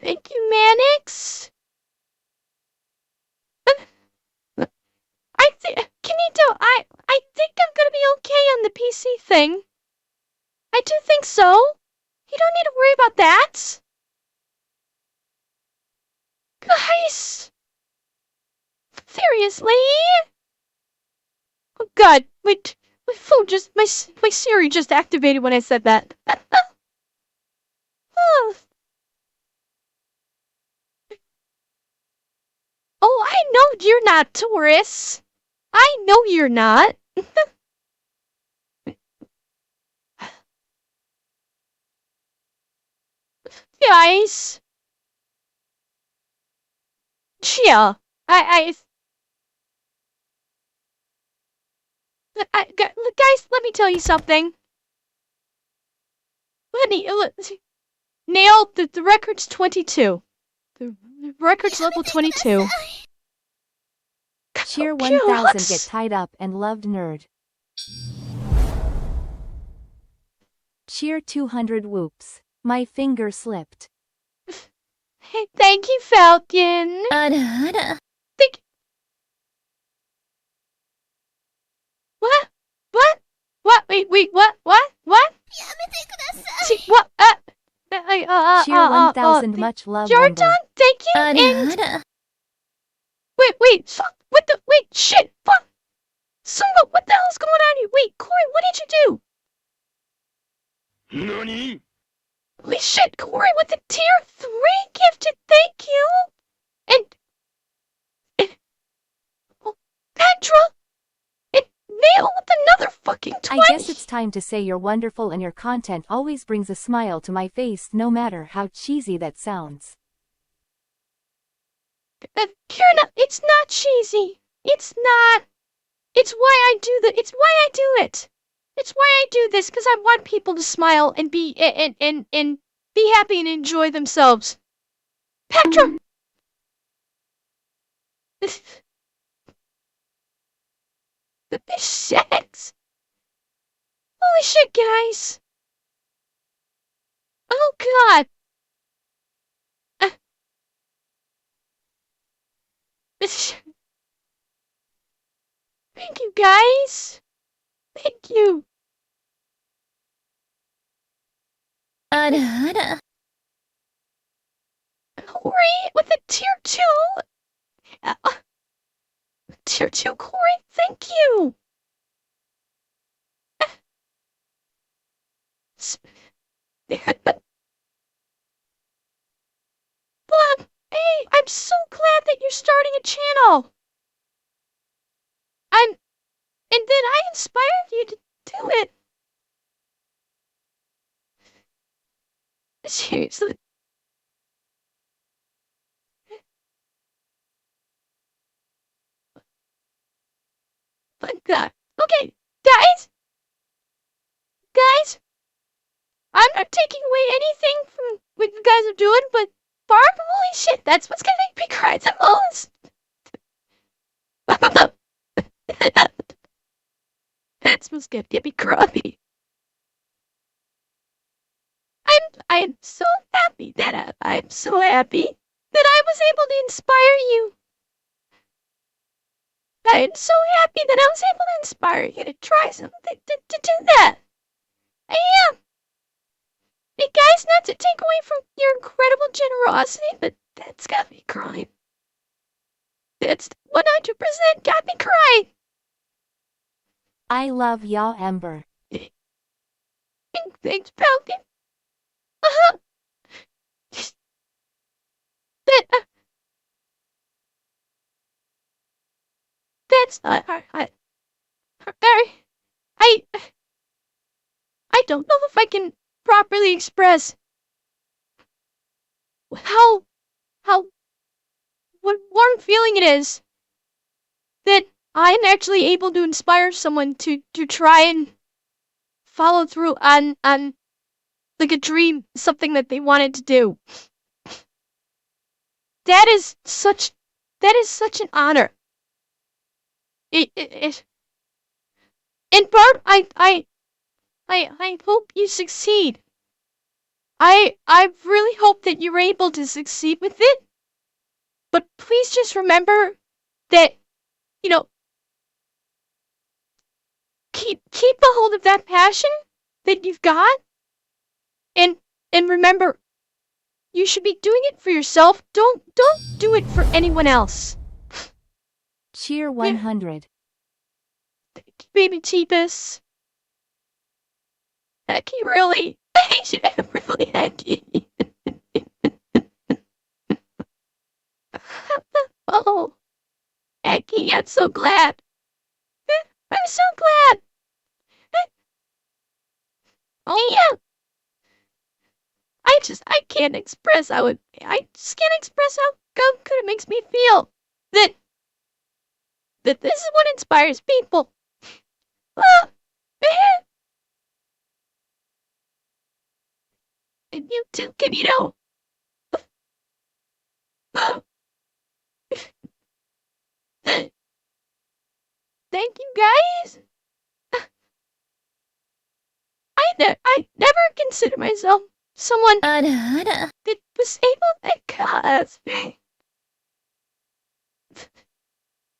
Thank you, Manix. I think I'm gonna be okay on the PC thing. I do think so. You don't need to worry about that. Guys. Seriously? Oh god, wait. My phone just, my Siri just activated when I said that. Oh, I know you're not, Taurus. I know you're not. Guys. Yeah. Guys, let me tell you something. Nailed the record's 22. The record's level 22. Cheer 1000, get tied up and loved nerd. Cheer 200, whoops. My finger slipped. Hey, thank you, Falcon. Thank. What? What? What? Wait, what? What? See, what? Cheer 1000, much love. Jordan, thank you. And wait, fuck, what the, wait, shit, fuck. Sungo, what the hell's going on here? Wait, Corey, what did you do? NANI? Holy shit, Corey, with the tier 3 gifted, thank you. And oh, Petra, and Nail with another fucking 20. I guess it's time to say you're wonderful and your content always brings a smile to my face no matter how cheesy that sounds. Kieran, it's not cheesy. It's not. It's why I do it's why I do it. It's why I do this, because I want people to smile and be be happy and enjoy themselves. Petra! The sex. Holy shit, guys. Oh god. Thank you, guys. Thank you. Corey with a tier 2. Tier 2, Corey, thank you. Hey, I'm so glad that you're starting a channel. And then I inspired you to do it. Seriously. But God. Okay, guys. I'm not taking away anything from what you guys are doing, but Barb, holy shit, that's what's gonna make me cry the most. That's what's gonna get me cry. I'm so happy that I'm so happy that I was able to inspire you. I'm so happy that I was able to inspire you to try something to do that. I am. Hey guys, not to take away from your incredible generosity, but that's got me crying. That's 100% got me crying. I love y'all, Ember. Thanks, Falcon. That's not. I don't know if I can properly express how what warm feeling it is that I'm actually able to inspire someone to try and follow through on like a dream, something that they wanted to do. That is such an honor. It in part I hope you succeed. I really hope that you're able to succeed with it. But please just remember that, you know, keep a hold of that passion that you've got, and remember, you should be doing it for yourself. Don't do it for anyone else. Cheer 100. Baby Teepus. Heck, you really, really hecky. Oh, Hecky, I'm so glad. I'm so glad. Oh yeah. I can't express how it, I just can't express how good it makes me feel that this is what inspires people. Oh, and you too can, thank you guys. I never consider myself someone that was able to cause.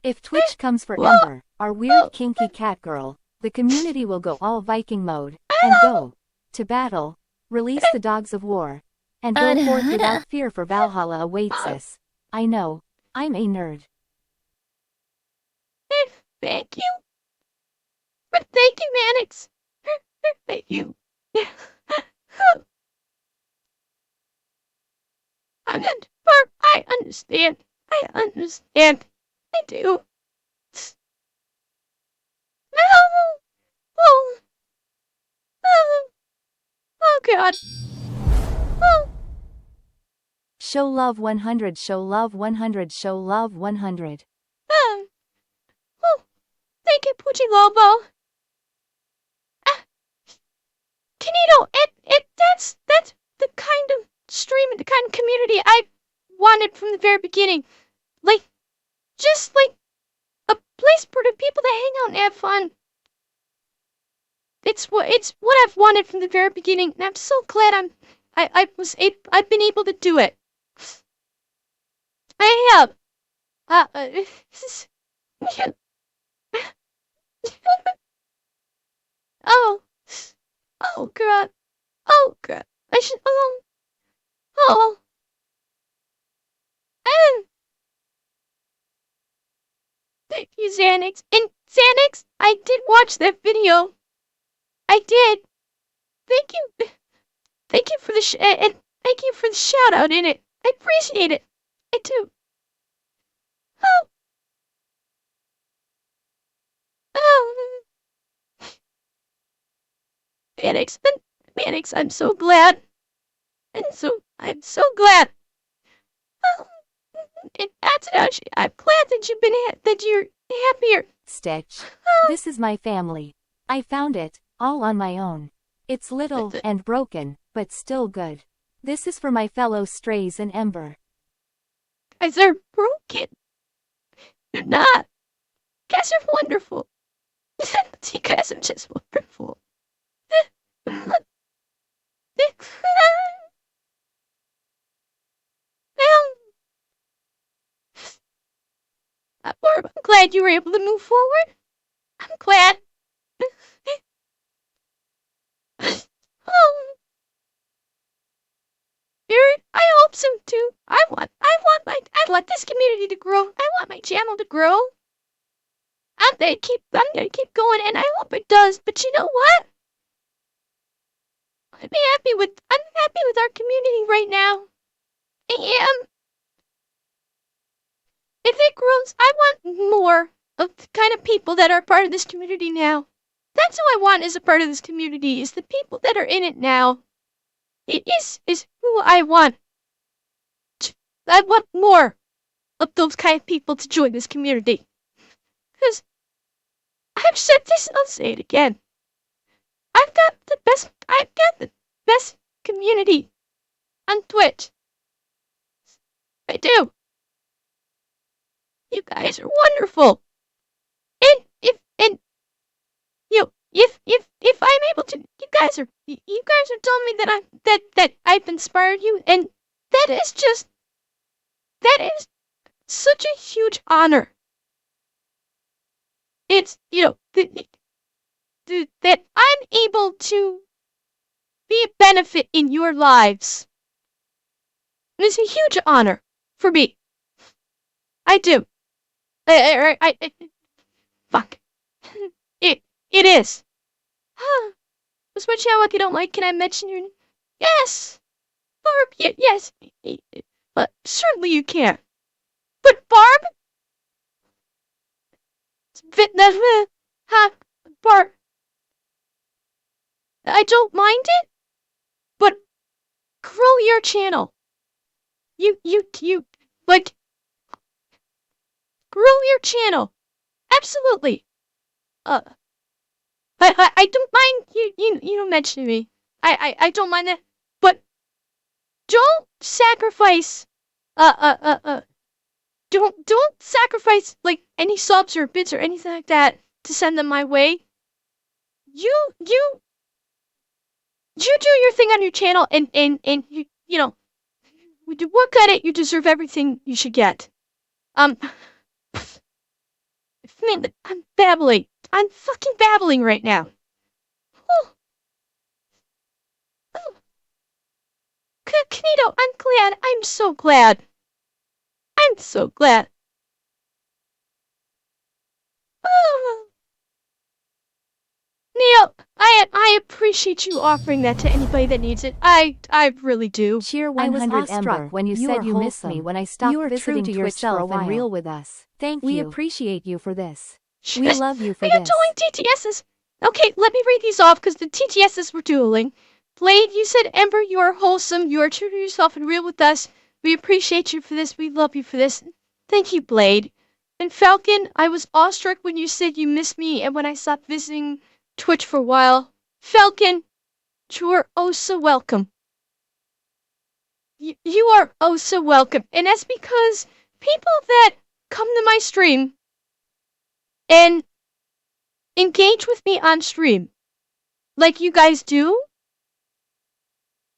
If Twitch comes for Whoa. Ember, our weird kinky cat girl, the community will go all Viking mode, and go to battle, release the dogs of war, and go forth without fear, for Valhalla awaits us. I know, I'm a nerd. Thank you. But thank you, Mannix. Thank you. I understand. I understand. I do. Oh, oh, oh God. Oh, Show love 100, show love 100, show love 100. oh, thank you, Pucci Lobo. Canito, that's the kind of stream and the kind of community I wanted from the very beginning. Like, just like a place for the people to hang out and have fun. It's what I've wanted from the very beginning, and I'm so glad I've been able to do it. I have. Oh, oh God, oh God. I should. Oh. And thank you, Xanax. And Xanax, I did watch that video. I did. Thank you. Thank you for the and thank you for the shout out in it. I appreciate it. I do. Oh, oh. Mannix, Mannix, I'm so glad. I'm so glad. Oh, and Atsudashi, I'm glad that that you're happier. Stitch. Oh, This is my family. I found it, all on my own. It's little and broken, but still good. This is for my fellow strays and Ember. guys are broken. You're not. You guys are wonderful. You guys are just wonderful. I'm glad you were able to move forward. I'm glad. Oh, Spirit, I hope so too. I'd like this community to grow. I want my channel to grow. I'm gonna keep going, and I hope it does. But you know what? I'm happy with our community right now. I am. If it grows, I want more. of the kind of people that are part of this community now. That's who I want as a part of this community, is the people that are in it now. It is who I want. I want more of those kind of people to join this community. Because I've said this, I'll say it again. I've got the best community on Twitch. I do. You guys are wonderful. And if I'm able to, you guys are telling me that I've inspired you, and that is such a huge honor. It's, that I'm able to be a benefit in your lives. It's a huge honor for me. I do. Fuck. It is. What's my channel if you don't like? Can I mention your name? Yes. Barb, yes. But certainly you can. But Barb? Barb. I don't mind it, but grow your channel. Like, grow your channel. Absolutely. I don't mind you mentioning me. I don't mind that, but don't sacrifice, don't sacrifice, like, any subs or bits or anything like that to send them my way. You do your thing on your channel, and work at it. You deserve everything you should get. Man, I'm babbling. I'm fucking babbling right now. Oh. Kanito, I'm glad. I'm so glad. I'm so glad. Oh. Neil, I appreciate you offering that to anybody that needs it. I really do. Cheer I was 100 awestruck Ember. when you You said are you missed me wholesome. when I stopped You are visiting true to Twitch for a yourself and while. real with us. Thank We you. appreciate you for this. Shh, We love you for we are this. doing TTSs. Okay, let me read these off because the TTSs were dueling. Blade, you said, Ember, you are wholesome. You are true to yourself and real with us. We appreciate you for this. We love you for this. Thank you, Blade. And Falcon, I was awestruck when you said you missed me and when I stopped visiting Twitch for a while. Falcon, you are oh so welcome. You are oh so welcome. And that's because people that come to my stream and engage with me on stream, like you guys do,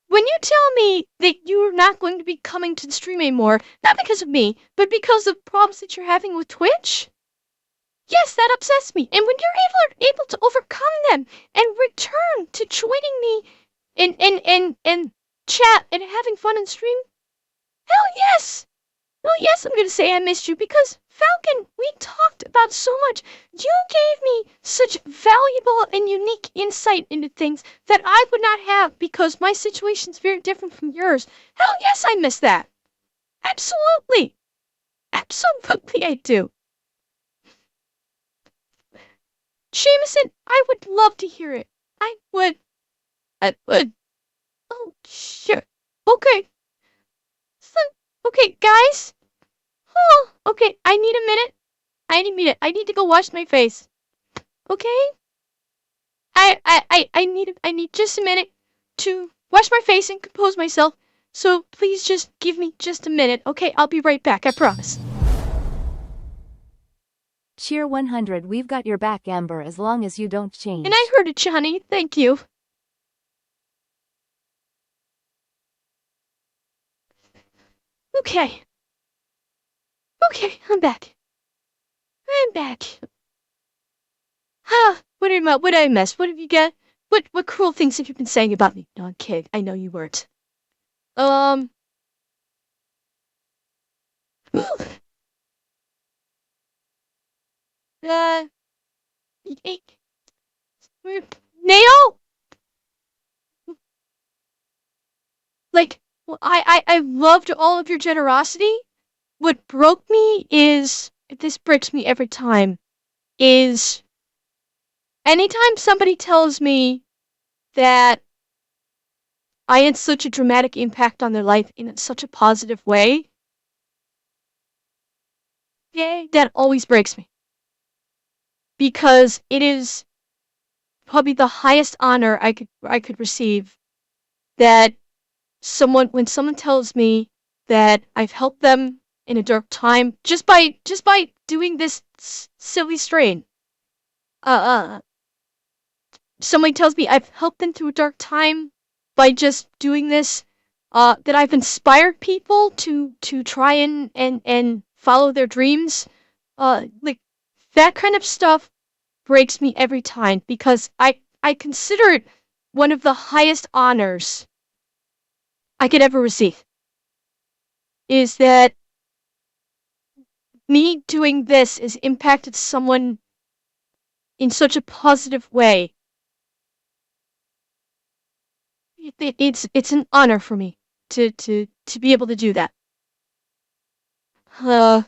when you tell me that you're not going to be coming to the stream anymore, not because of me, but because of problems that you're having with Twitch, yes, that upsets me. And when you're able to overcome them and return to joining me in chat and having fun in stream, hell yes! Well, yes, I'm gonna say I missed you because, Falcon, we talked about so much. You gave me such valuable and unique insight into things that I would not have because my situation's very different from yours. Hell yes, I miss that. Absolutely. Absolutely I do. Jameson, I would love to hear it. I would. I would. Oh, sure. Okay. Okay, guys. Oh, okay, I need a minute. I need to go wash my face. Okay? I need just a minute to wash my face and compose myself. So please just give me just a minute. Okay, I'll be right back, I promise. Cheer 100. We've got your back, Ember, as long as you don't change. And I heard it, Johnny. Thank you. Okay. Okay, I'm back. I'm back. What did I miss? What have you got? What cruel things have you been saying about me? No, I'm kidding. I know you weren't. uh, Nail? Like, well, I loved all of your generosity. What broke me is, this breaks me every time. is anytime somebody tells me that I had such a dramatic impact on their life in such a positive way, yeah, that always breaks me. Because it is probably the highest honor I could receive that when someone tells me that I've helped them in a dark time just by doing this silly strain. Uh, Somebody tells me I've helped them through a dark time by just doing this. That I've inspired people to try and follow their dreams. Like that kind of stuff breaks me every time because I consider it one of the highest honors I could ever receive. Is that me doing this has impacted someone in such a positive way. It's an honor for me to be able to do that. Uh,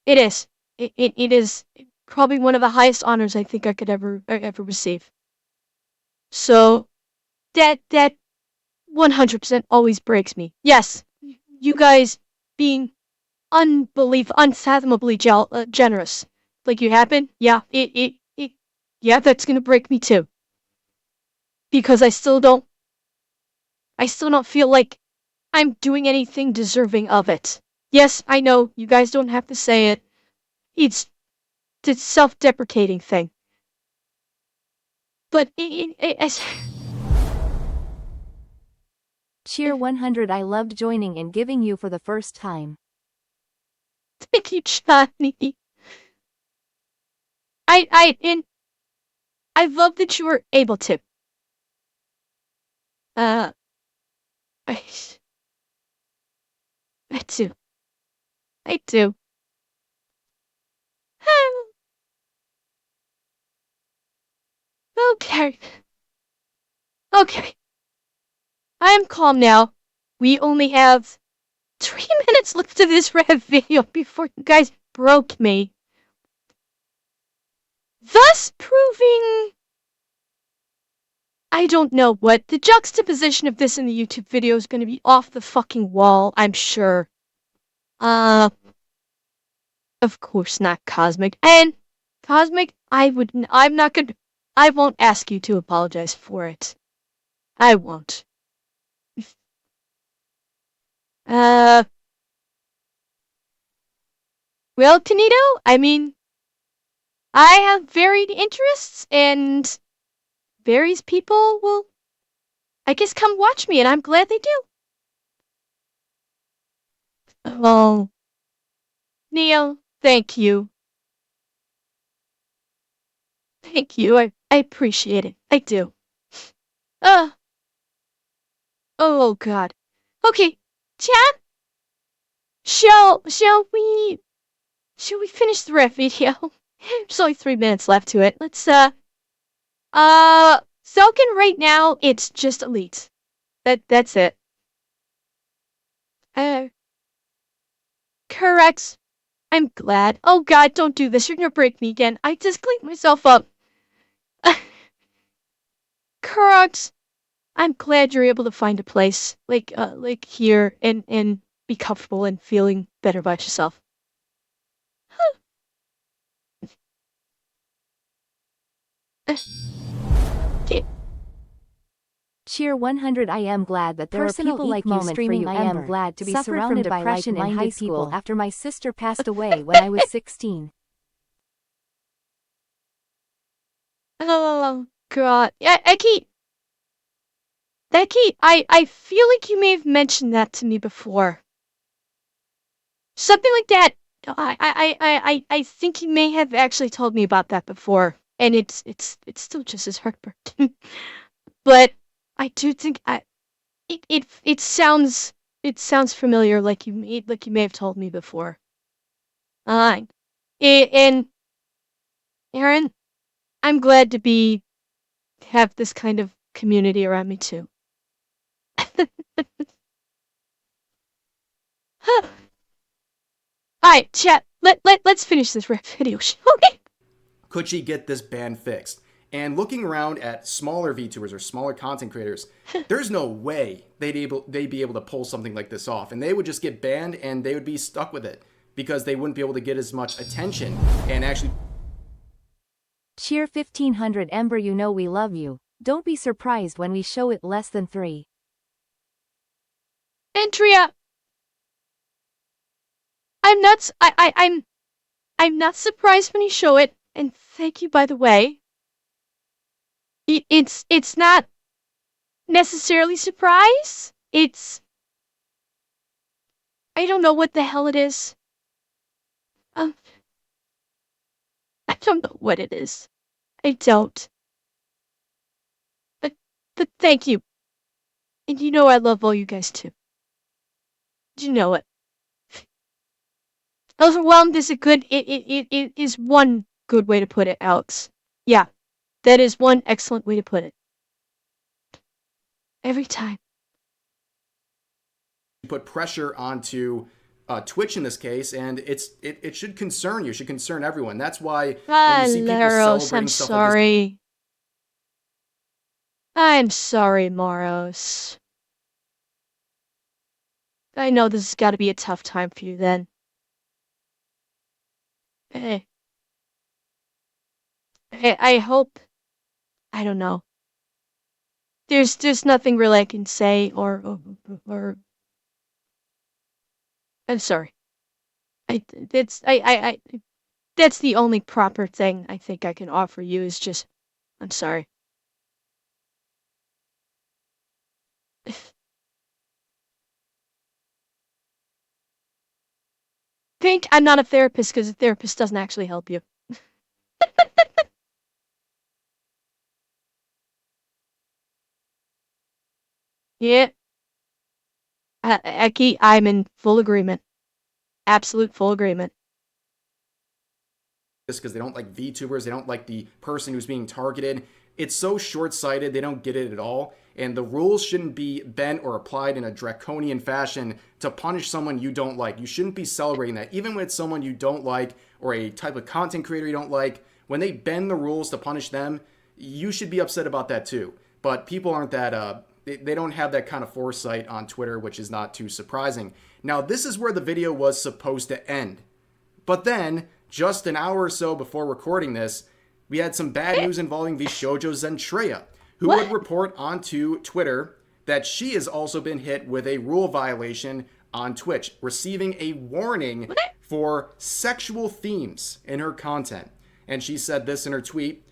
it is. It is probably one of the highest honors I think I could ever receive. So that 100% always breaks me. Yes, you guys being unfathomably generous, like you have been. Yeah, yeah, that's gonna break me too. Because I still don't feel like I'm doing anything deserving of it. Yes, I know you guys don't have to say it. It's the self-deprecating thing. But Cheer 100. I loved joining and giving you for the first time. thank you, Johnny. And I love that you were able to. Uh, I, I do. I do. Okay. Okay. I am calm now. We only have 3 minutes left of this rap video before you guys broke me. Thus proving I don't know what. The juxtaposition of this in the YouTube video is going to be off the fucking wall, I'm sure. Of course not Cosmic. And Cosmic, I'm not gonna, I won't ask you to apologize for it. I won't. Uh, well, Tanito, I mean, I have varied interests and various people will, I guess, come watch me and I'm glad they do. Well, Neo, thank you. Thank you. I appreciate it. I do. Uh, oh god. Okay, chat, shall we finish the ref video? There's only 3 minutes left to it. Let's, Selkin right now, it's just elite. That's it. Uh, correct. I'm glad. Oh god, don't do this. You're gonna break me again. I just cleaned myself up. Correct. I'm glad you're able to find a place like here and be comfortable and feeling better about yourself. Okay. Cheer 100. I am glad that there Personal are people like you moment for streaming. you, I am Ember. glad to be Suffered surrounded from by depression in like-minded high people school. after my sister passed away when I was 16. Oh god. Yeah, Eki, I feel like you may have mentioned that to me before. Something like that. I think you may have actually told me about that before, and it's still just as heartbreaking. But I do think it sounds familiar, like you may have told me before. Uh, and Aaron, I'm glad to have this kind of community around me too. Alright, chat, let's finish this video, okay? Could she get this ban fixed? And looking around at smaller VTubers or smaller content creators, there's no way they'd be able to pull something like this off. And they would just get banned and they would be stuck with it because they wouldn't be able to get as much attention and actually... Cheer 1500 Ember, you know we love you. Don't be surprised when we show it less than 3. Andrea, I'm not, I'm not surprised when you show it, and thank you, by the way. It's not necessarily surprise. It's, I don't know what the hell it is. I don't know what it is. I don't. But thank you. And you know I love all you guys too. You know it. Overwhelmed is a good, it is one good way to put it, Alex. Yeah, that is one excellent way to put it. Every time. Put pressure onto Twitch in this case, and it should concern you. It should concern everyone. That's why when you see people Laros, celebrating I'm stuff sorry. I'm sorry, Moros. I know this has got to be a tough time for you then. Hey. I hope. I don't know. There's nothing really I can say or I'm sorry. That's the only proper thing I think I can offer you is just I'm sorry. Think I'm not a therapist because a therapist doesn't actually help you. Yeah. Eki, I'm in full agreement. Absolute full agreement. because they don't like VTubers, they don't like the person who's being targeted. It's so short-sighted, they don't get it at all. And the rules shouldn't be bent or applied in a draconian fashion to punish someone you don't like. You shouldn't be celebrating that. Even when it's someone you don't like or a type of content creator you don't like, when they bend the rules to punish them, you should be upset about that too. But people aren't that, they don't have that kind of foresight on Twitter, which is not too surprising. Now, this is where the video was supposed to end. But then, just an hour or so before recording this, we had some bad news involving Vishojo Zentreya, who would report onto Twitter that she has also been hit with a rule violation on Twitch, receiving a warning for sexual themes in her content. And she said this in her tweet,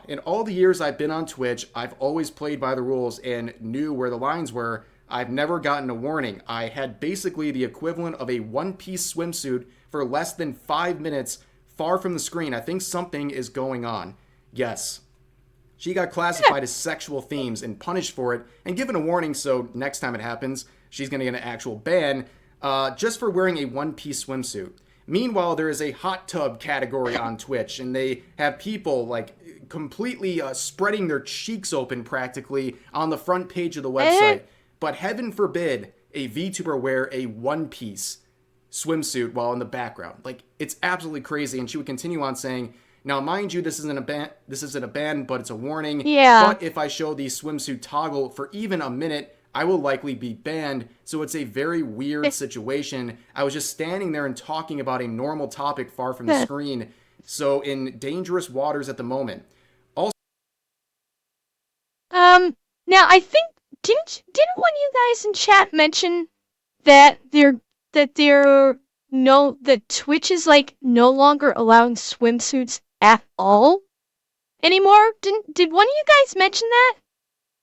in all the years I've been on Twitch, I've always played by the rules and knew where the lines were. I've never gotten a warning. I had basically the equivalent of a one-piece swimsuit for less than 5 minutes far from the screen. I think something is going on. Yes. She got classified as sexual themes and punished for it and given a warning, so next time it happens, she's going to get an actual ban just for wearing a one-piece swimsuit. Meanwhile, there is a hot tub category on Twitch, and they have people like completely spreading their cheeks open practically on the front page of the website. But heaven forbid a VTuber wear a one-piece swimsuit while in the background. Like, it's absolutely crazy. And she would continue on saying, now, mind you, this isn't a ban, but it's a warning. Yeah. But if I show the swimsuit toggle for even a minute, I will likely be banned. So it's a very weird situation. I was just standing there and talking about a normal topic far from the screen. So in dangerous waters at the moment. Also, now I think didn't one of you guys in chat mention that Twitch is like no longer allowing swimsuits at all anymore? Did one of you guys mention that?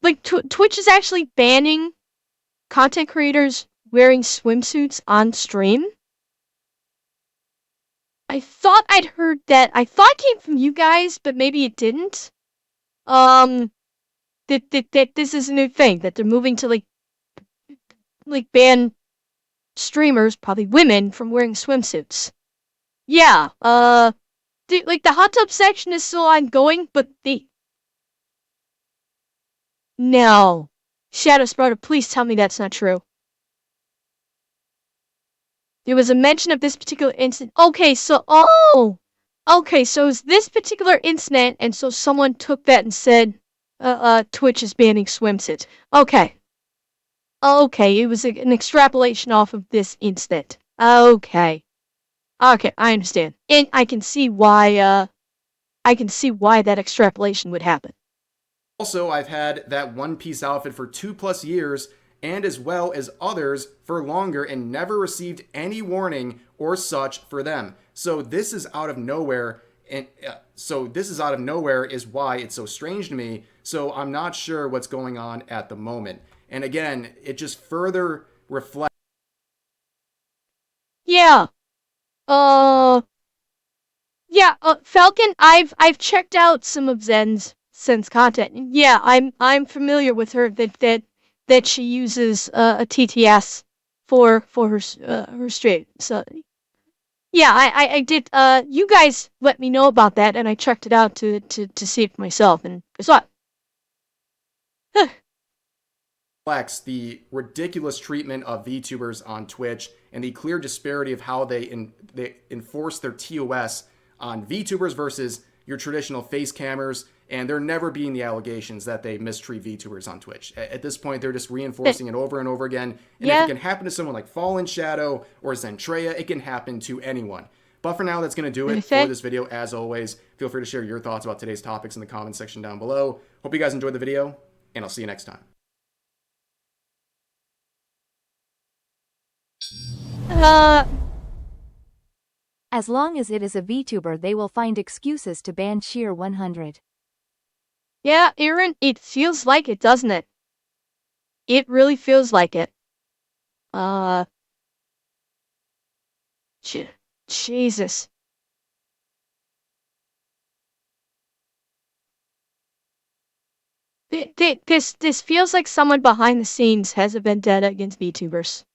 Like Twitch is actually banning content creators wearing swimsuits on stream? I thought I'd heard that. I thought it came from you guys, but maybe it didn't. That this is a new thing, that they're moving to like ban streamers, probably women, from wearing swimsuits. Yeah, like the hot tub section is still ongoing, but no. Shadow Sprouter, please tell me that's not true. There was a mention of this particular incident. Okay, so it's this particular incident, and so someone took that and said, Twitch is banning swimsuits. Okay. Okay, it was an extrapolation off of this incident. Okay. Okay, I understand. And I can see why that extrapolation would happen. Also, I've had that one piece outfit for 2+ years and as well as others for longer and never received any warning or such for them. So this is out of nowhere, and is why it's so strange to me. So I'm not sure what's going on at the moment. And again, it just further reflects. Yeah. Yeah, Falcon, I've checked out some of Zen's content. Yeah, I'm familiar with her that she uses a TTS for her stream. So yeah, I did. You guys let me know about that, and I checked it out to see it for myself. And guess what? Reflects the ridiculous treatment of VTubers on Twitch and the clear disparity of how they enforce their TOS on VTubers versus your traditional face cammers, and there never being the allegations that they mistreat VTubers on Twitch. At this point, they're just reinforcing it over and over again. And if it can happen to someone like Fallen Shadow or Zentreya, it can happen to anyone. But for now, that's going to do it for this video. As always, feel free to share your thoughts about today's topics in the comment section down below. Hope you guys enjoyed the video, and I'll see you next time. As long as it is a VTuber, they will find excuses to ban Sheer 100. Yeah, Aaron, it feels like it, doesn't it? It really feels like it. Jesus. This feels like someone behind the scenes has a vendetta against VTubers.